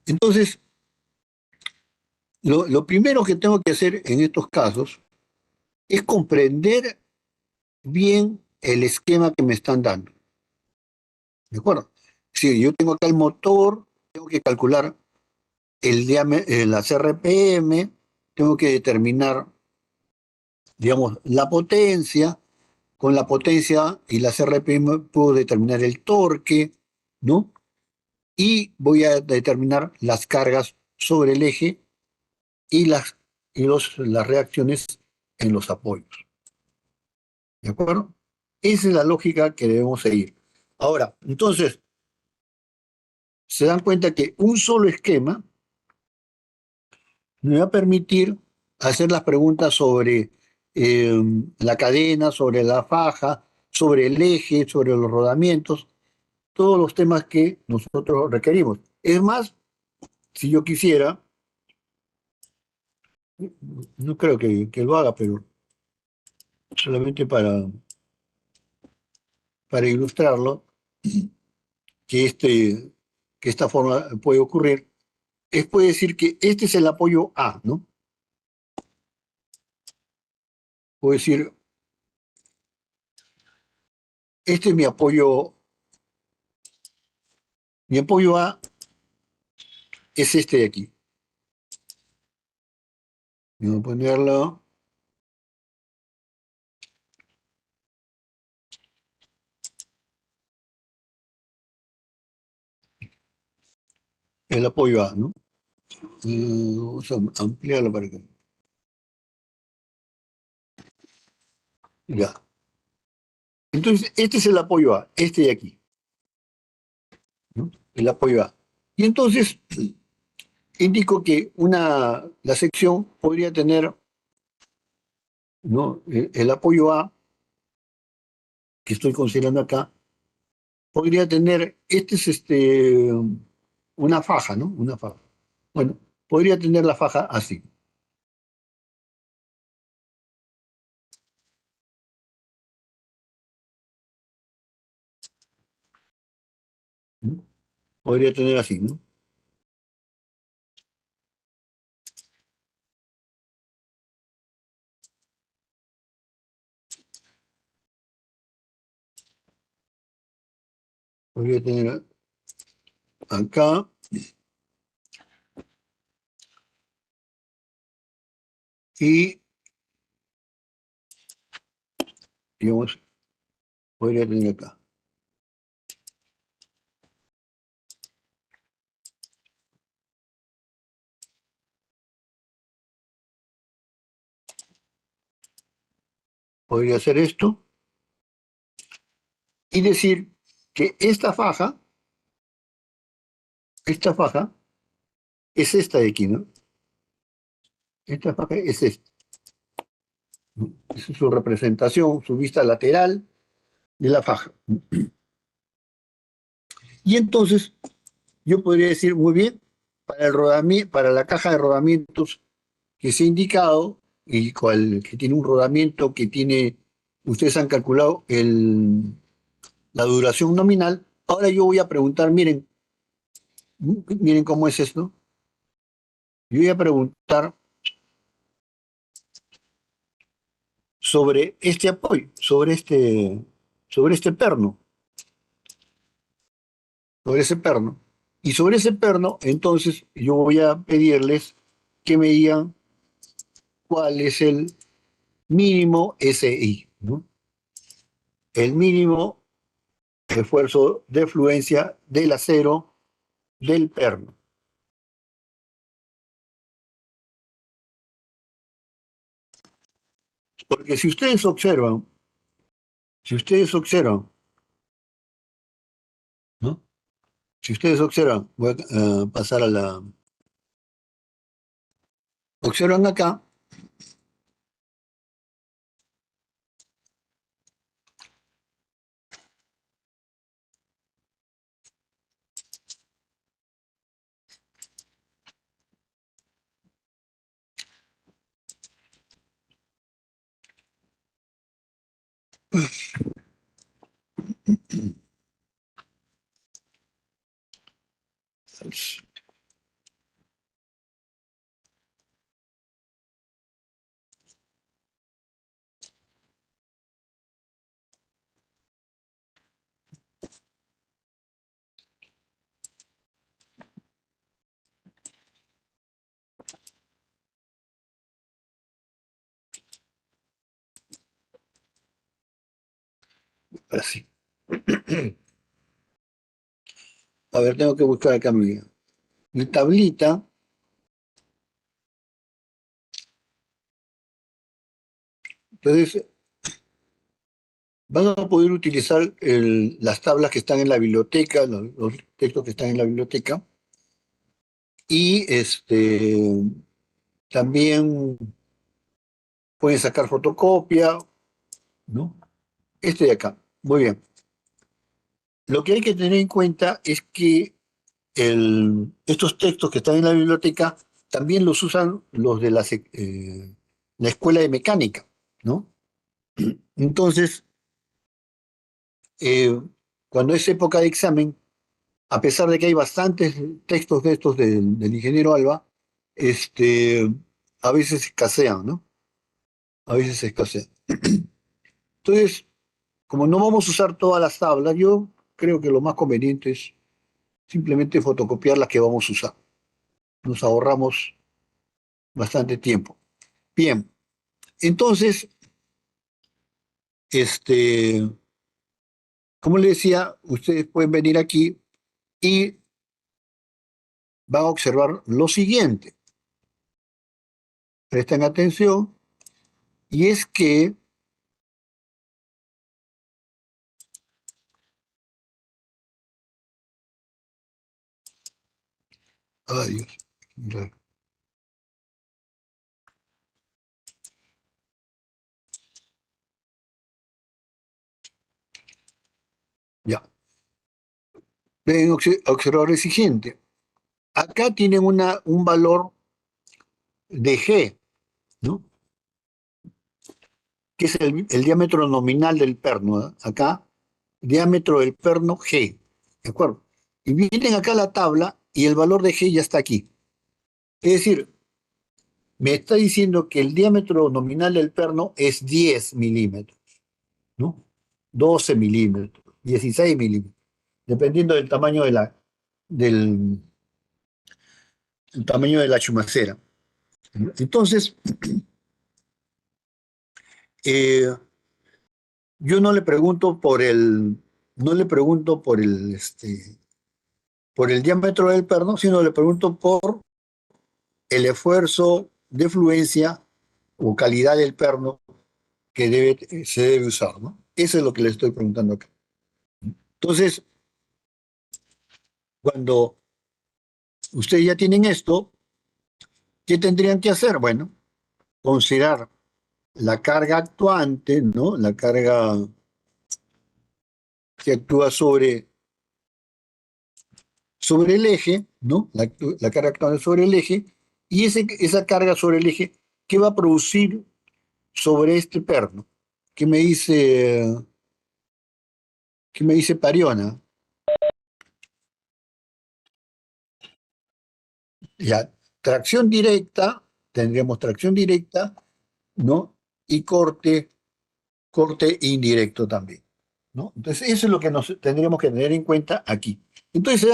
A: Entonces, lo primero que tengo que hacer en estos casos es comprender bien el esquema que me están dando. ¿De acuerdo? Si yo tengo acá el motor, tengo que calcular las RPM, tengo que determinar, digamos, la potencia. Con la potencia y las RPM puedo determinar el torque, ¿no? Y voy a determinar las cargas sobre el eje y las reacciones en los apoyos. ¿De acuerdo? Esa es la lógica que debemos seguir. Ahora, entonces, se dan cuenta que un solo esquema me va a permitir hacer las preguntas sobre la cadena, sobre la faja, sobre el eje, sobre los rodamientos, todos los temas que nosotros requerimos. Es más, si yo quisiera, no creo que lo haga, pero solamente para ilustrarlo, que, que esta forma puede ocurrir, puede decir que este es el apoyo A, ¿no? Puedo decir, este es mi apoyo A es este de aquí. Voy a ponerlo, el apoyo A, ¿no? Vamos a ampliarlo para que. Ya. Entonces, este es el apoyo A, este de aquí, ¿no? El apoyo A. Y entonces, indico que la sección podría tener, ¿no? El apoyo A, que estoy considerando acá, podría tener, este es una faja, ¿no? Una faja. Bueno, podría tener la faja así. ¿No? Podría tener así, ¿no? Podría tener acá, y, digamos, podría tener acá. Podría hacer esto y decir que esta faja es esta de aquí, ¿no? Esta faja es esta, ¿no? Esa es su representación, su vista lateral de la faja. Y entonces yo podría decir, muy bien, para la caja de rodamientos que se ha indicado y que tiene un rodamiento que tiene, ustedes han calculado la duración nominal. Ahora yo voy a preguntar, miren cómo es esto. Yo voy a preguntar sobre este apoyo, sobre este perno, sobre ese perno. Y sobre ese perno, entonces, yo voy a pedirles que me digan cuál es el mínimo SI, ¿no? El mínimo esfuerzo de fluencia del acero del perno. Porque si ustedes observan, ¿no? Si ustedes observan, voy a pasar a la. Observan acá, así. A ver, tengo que buscar acá mi tablita. Entonces, van a poder utilizar las tablas que están en la biblioteca, los textos que están en la biblioteca, y también pueden sacar fotocopia, ¿no? Este de acá. Muy bien. Lo que hay que tener en cuenta es que estos textos que están en la biblioteca también los usan los de la escuela de mecánica, ¿no? Entonces, eh, cuando es época de examen, a pesar de que hay bastantes textos de estos del ingeniero Alba, este, a veces escasean, ¿no? A veces escasean. Entonces, como no vamos a usar todas las tablas, yo creo que lo más conveniente es simplemente fotocopiar las que vamos a usar. Nos ahorramos bastante tiempo. Bien, entonces, este, como les decía, ustedes pueden venir aquí y van a observar lo siguiente. Presten atención, y es que, ay Dios, mira, ya, deben observar el siguiente. Acá tienen un valor de G, ¿no? Que es el diámetro nominal del perno, ¿eh? Acá, diámetro del perno G, ¿de acuerdo? Y vienen acá a la tabla y el valor de G ya está aquí. Es decir, me está diciendo que el diámetro nominal del perno es 10 milímetros, ¿no? 12 milímetros, 16 milímetros, dependiendo del tamaño del el tamaño de la chumacera. Entonces, eh, yo no le pregunto no le pregunto por el diámetro del perno, sino le pregunto por el esfuerzo de fluencia o calidad del perno que se debe usar, ¿no? Eso es lo que le estoy preguntando acá. Entonces, cuando ustedes ya tienen esto, ¿qué tendrían que hacer? Bueno, considerar la carga actuante, ¿no? La carga que actúa sobre el eje, ¿no? La carga actuante sobre el eje, y esa carga sobre el eje, ¿qué va a producir sobre este perno? ¿Qué me dice, qué me dice Pariona? Ya, tracción directa, tendríamos tracción directa, ¿no? Y corte indirecto también, ¿no? Entonces, eso es lo que tendríamos que tener en cuenta aquí. Entonces,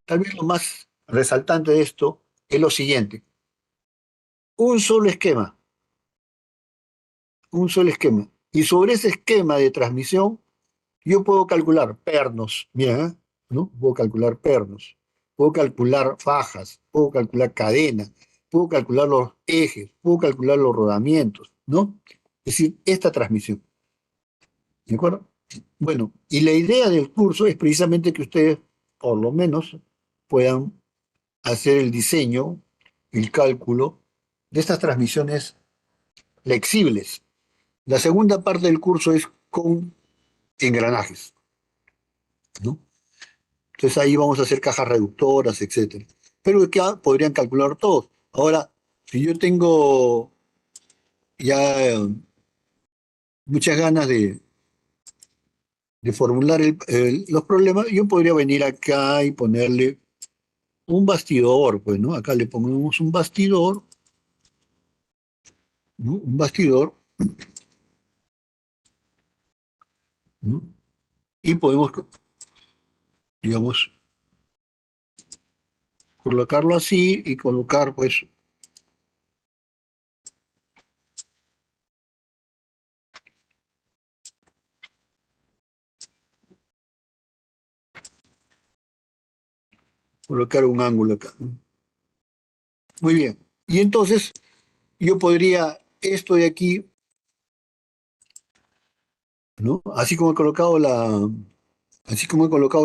A: tal vez lo más resaltante de esto es lo siguiente. Un solo esquema, un solo esquema. Y sobre ese esquema de transmisión, yo puedo calcular pernos, mira, ¿eh? ¿No? Puedo calcular pernos, puedo calcular fajas, puedo calcular cadenas, puedo calcular los ejes, puedo calcular los rodamientos, ¿no? Es decir, esta transmisión, ¿de acuerdo? Bueno, y la idea del curso es precisamente que ustedes, por lo menos, puedan hacer el diseño, el cálculo de estas transmisiones flexibles. La segunda parte del curso es con engranajes, ¿no? Entonces ahí vamos a hacer cajas reductoras, etcétera. Pero que podrían calcular todos. Ahora, si yo tengo ya muchas ganas de formular los problemas, yo podría venir acá y ponerle un bastidor, pues, ¿no? Acá le ponemos un bastidor, ¿no? Un bastidor, ¿no? Y podemos, digamos, colocarlo así y colocar, pues, colocar un ángulo acá, ¿no? Muy bien. Y entonces yo podría esto de aquí, ¿no? Así como he colocado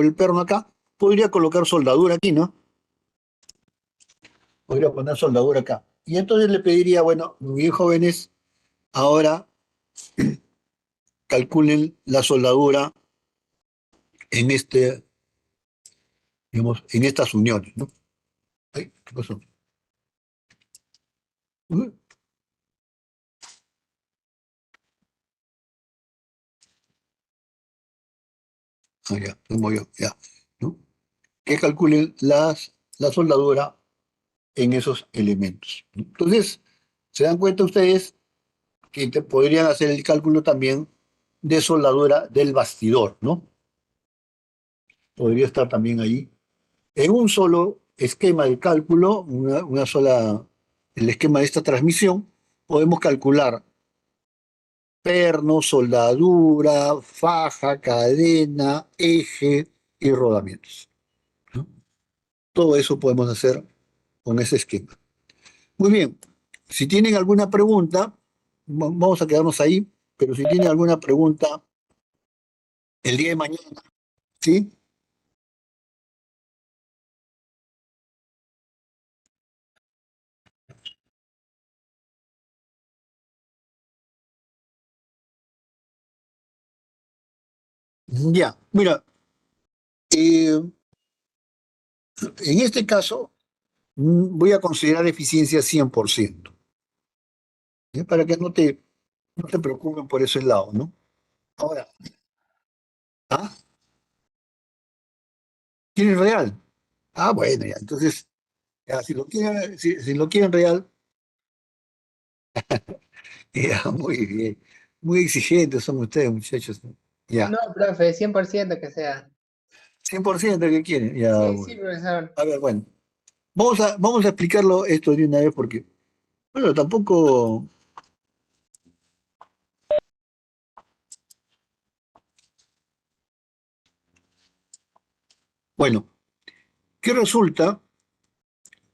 A: el perno acá, podría colocar soldadura aquí, ¿no? Podría poner soldadura acá. Y entonces le pediría, bueno, bien jóvenes, ahora calculen la soldadura en digamos, en estas uniones, ¿no? Ay, ¿qué pasó? Uy, ya, se movió, ya, ¿no? Que calculen la soldadura en esos elementos, ¿no? Entonces, se dan cuenta ustedes que podrían hacer el cálculo también de soldadura del bastidor, ¿no? Podría estar también ahí. En un solo esquema de cálculo, el esquema de esta transmisión, podemos calcular perno, soldadura, faja, cadena, eje y rodamientos, ¿no? Todo eso podemos hacer con ese esquema. Muy bien, si tienen alguna pregunta, vamos a quedarnos ahí, pero si tienen alguna pregunta el día de mañana, ¿sí? Ya, mira, eh, en este caso voy a considerar eficiencia 100%, ¿ya? Para que no te preocupen por ese lado, ¿no? Ahora, ¿ah? ¿Quieren real? Ah, bueno, ya, entonces, ya, si lo quieren real, ya, muy bien. Muy exigentes son ustedes, muchachos, ¿no?
E: No,
A: Ya,
E: profe, 100% que sea.
A: 100% que quieren, ya,
E: Sí, sí,
A: bueno.
E: profesor.
A: A ver, bueno, vamos a explicarlo esto de una vez porque, bueno, tampoco, bueno, ¿qué resulta?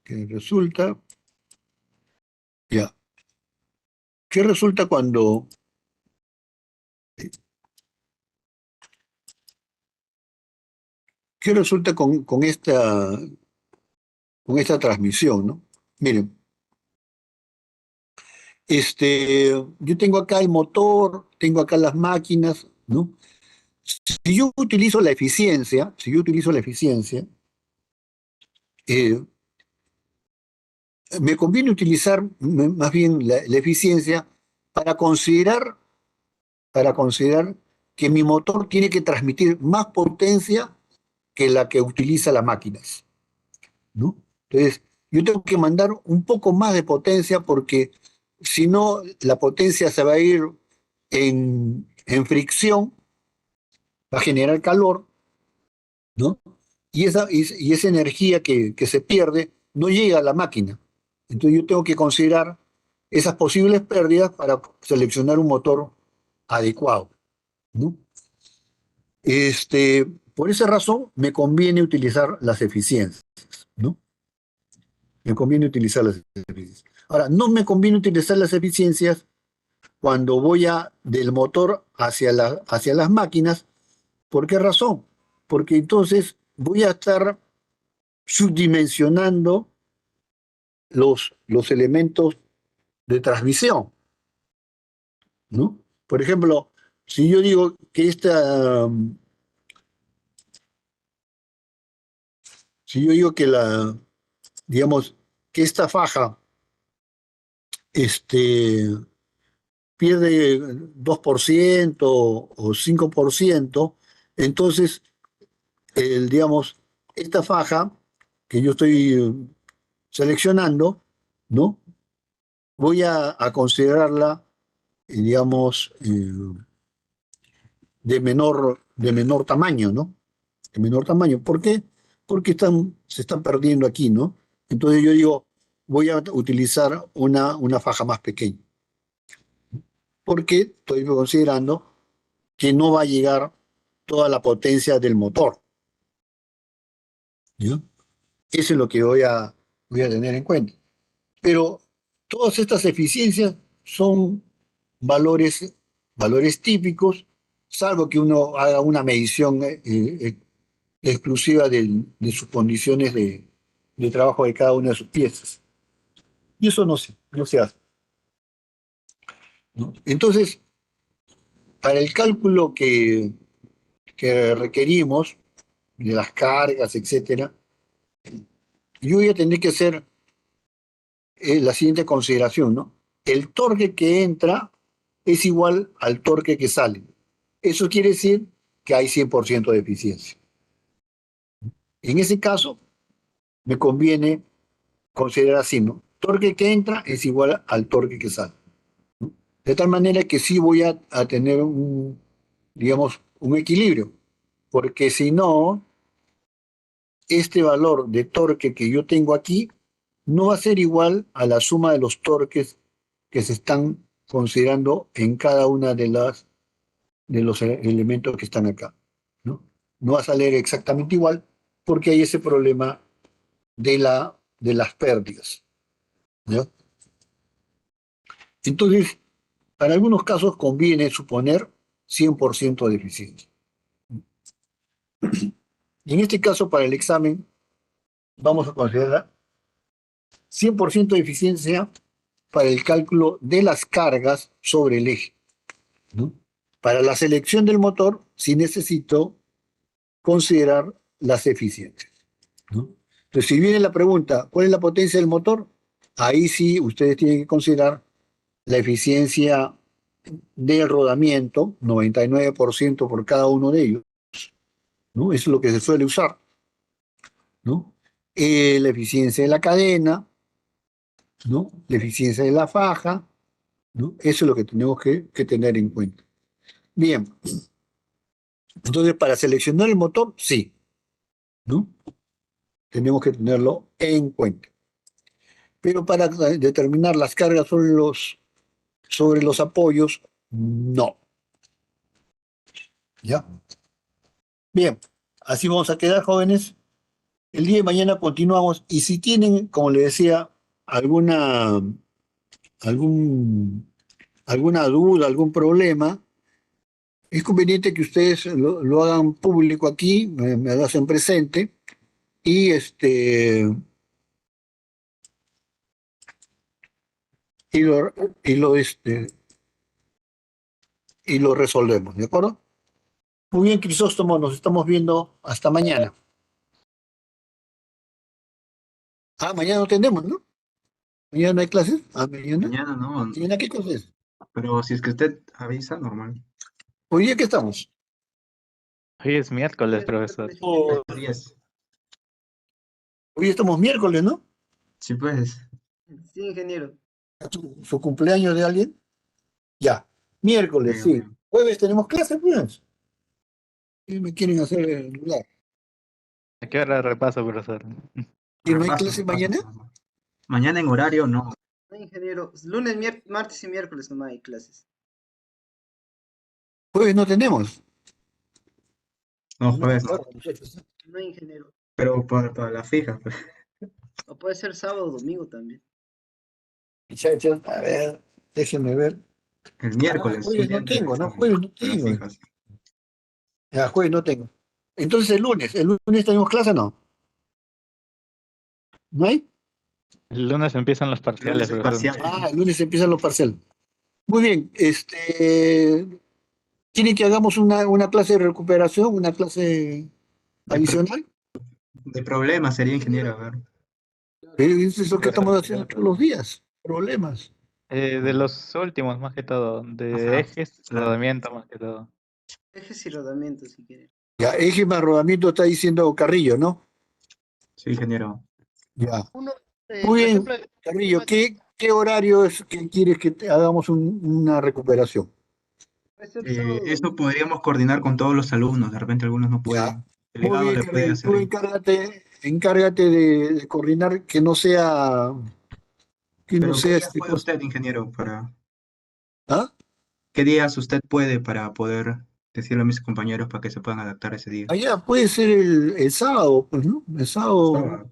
A: ¿Qué resulta? Ya, ¿qué resulta qué resulta con esta transmisión, ¿no? Miren, yo tengo acá el motor, tengo acá las máquinas, ¿no? Si yo utilizo la eficiencia, eh, me conviene utilizar más bien la eficiencia para considerar, para considerar que mi motor tiene que transmitir más potencia que la que utiliza las máquinas, ¿no? Entonces, yo tengo que mandar un poco más de potencia porque si no, la potencia se va a ir en fricción, va a generar calor, ¿no? Y esa energía que se pierde no llega a la máquina. Entonces yo tengo que considerar esas posibles pérdidas para seleccionar un motor adecuado, ¿no? Por esa razón me conviene utilizar las eficiencias, ¿no? Me conviene utilizar las eficiencias. Ahora, no me conviene utilizar las eficiencias cuando del motor hacia las máquinas. ¿Por qué razón? Porque entonces voy a estar subdimensionando los elementos de transmisión, ¿no? Por ejemplo, si yo digo que si yo digo que digamos, que esta faja, este, pierde 2% o 5%, entonces, digamos, esta faja que yo estoy seleccionando, ¿no? Voy a considerarla, digamos, de menor tamaño, ¿no? De menor tamaño. ¿Por qué? Porque se están perdiendo aquí, ¿no? Entonces yo digo, voy a utilizar una faja más pequeña, porque estoy considerando que no va a llegar toda la potencia del motor, ¿ya? Eso es lo que voy a tener en cuenta. Pero todas estas eficiencias son valores típicos, salvo que uno haga una medición exclusiva de sus condiciones de trabajo de cada una de sus piezas. Y eso no se hace, ¿no? Entonces, para el cálculo que requerimos, de las cargas, etcétera, yo voy a tener que hacer la siguiente consideración, ¿no? El torque que entra es igual al torque que sale. Eso quiere decir que hay 100% de eficiencia. En ese caso, me conviene considerar así, ¿no? Torque que entra es igual al torque que sale, ¿no? De tal manera que sí voy a tener digamos, un equilibrio, porque si no, este valor de torque que yo tengo aquí no va a ser igual a la suma de los torques que se están considerando en cada una de los elementos que están acá, ¿no? No va a salir exactamente igual porque hay ese problema de las pérdidas, ¿ya? Entonces, para algunos casos conviene suponer 100% de eficiencia. Y en este caso, para el examen, vamos a considerar 100% de eficiencia para el cálculo de las cargas sobre el eje, ¿no? Para la selección del motor, sí necesito considerar las eficiencias, ¿no? Entonces, si viene la pregunta, ¿cuál es la potencia del motor? Ahí sí ustedes tienen que considerar la eficiencia del rodamiento, 99% por cada uno de ellos, ¿no? Eso es lo que se suele usar, ¿no? La eficiencia de la cadena, ¿no? La eficiencia de la faja, ¿no? Eso es lo que tenemos que tener en cuenta. Bien, entonces para seleccionar el motor, sí, ¿no? Tenemos que tenerlo en cuenta. Pero para determinar las cargas sobre los apoyos, no. ¿Ya? Bien, así vamos a quedar, jóvenes. El día de mañana continuamos y si tienen, como les decía, algún, alguna duda, algún problema, es conveniente que ustedes lo hagan público aquí, me lo hacen presente y y lo, y lo, y lo resolvemos, ¿de acuerdo? Muy bien, Crisóstomo, nos estamos viendo hasta mañana. Ah, mañana no tenemos, ¿no? Mañana no hay clases. Ah, mañana.
C: Mañana no,
A: ¿Mañana qué cosa es?
C: pero si es que usted avisa, normal.
A: Hoy día que estamos.
D: Hoy es miércoles, profesor.
A: Oh,
C: 10.
A: hoy estamos miércoles, ¿no?
C: Sí, pues.
E: Sí, ingeniero.
A: ¿Su cumpleaños de alguien? Ya. Miércoles, sí.
C: Ok.
A: Jueves tenemos clases, pues. ¿Qué me quieren hacer dudar?
D: ¿A qué hora repaso, profesor?
A: ¿Y no hay
C: Repaso,
A: clase
C: repaso,
A: mañana?
C: repaso. Mañana en horario no.
E: No, ingeniero. Lunes, martes y miércoles no hay clases.
A: Jueves no tenemos.
C: No,
A: No,
C: jueves.
A: claro, muchachos.
E: No, ingeniero.
C: Pero para la fija, pues.
E: O puede ser sábado o domingo también.
A: Muchachos, a ver, déjenme ver.
C: El miércoles.
A: Jueves no
C: siguiente
A: tengo, ¿no?
C: examen,
A: Jueves no
C: para
A: tengo.
C: fijas.
A: Ya, jueves no tengo. Entonces el lunes tenemos clase o no? ¿No hay?
D: El lunes empiezan los
C: Lunes
D: parciales,
C: es
D: profesor.
C: parcial.
A: Ah, el lunes empiezan los parciales. Muy bien, ¿quieren que hagamos una clase de recuperación, una clase adicional?
C: De problemas sería ingeniero, a ver.
A: Eso es lo que estamos haciendo todos los días, problemas.
D: De los últimos, más que todo. De
C: Ajá,
D: ejes,
C: claro.
D: rodamiento, más que todo.
E: Ejes y rodamientos, si quieren.
A: Ya, eje más rodamiento está diciendo Carrillo, ¿no?
C: Sí, ingeniero.
A: Ya.
E: Uno,
A: Muy
E: por
A: bien,
E: ejemplo,
A: Carrillo, ¿qué horario es que quieres que hagamos una recuperación?
E: puede ser sábado o
C: Eso
E: domingo.
C: podríamos coordinar con todos los alumnos. De repente algunos no
A: Ya.
C: pueden. El
A: Muy
C: delegado
A: bien,
C: le puede
A: Carrillo,
C: hacer
A: tú
C: ahí.
A: encárgate de coordinar que no
C: Pero ¿qué
A: sea
C: días puede usted, ingeniero, para
A: ¿Ah?
C: qué días usted puede para poder decirle a mis compañeros para que se puedan adaptar a ese día?
A: Allá puede ser el sábado, pues, ¿no? El sábado,
C: Sábado.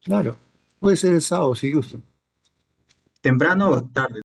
A: claro. Puede ser el sábado, si gusta.
C: ¿Temprano
A: Ya.
C: o tarde?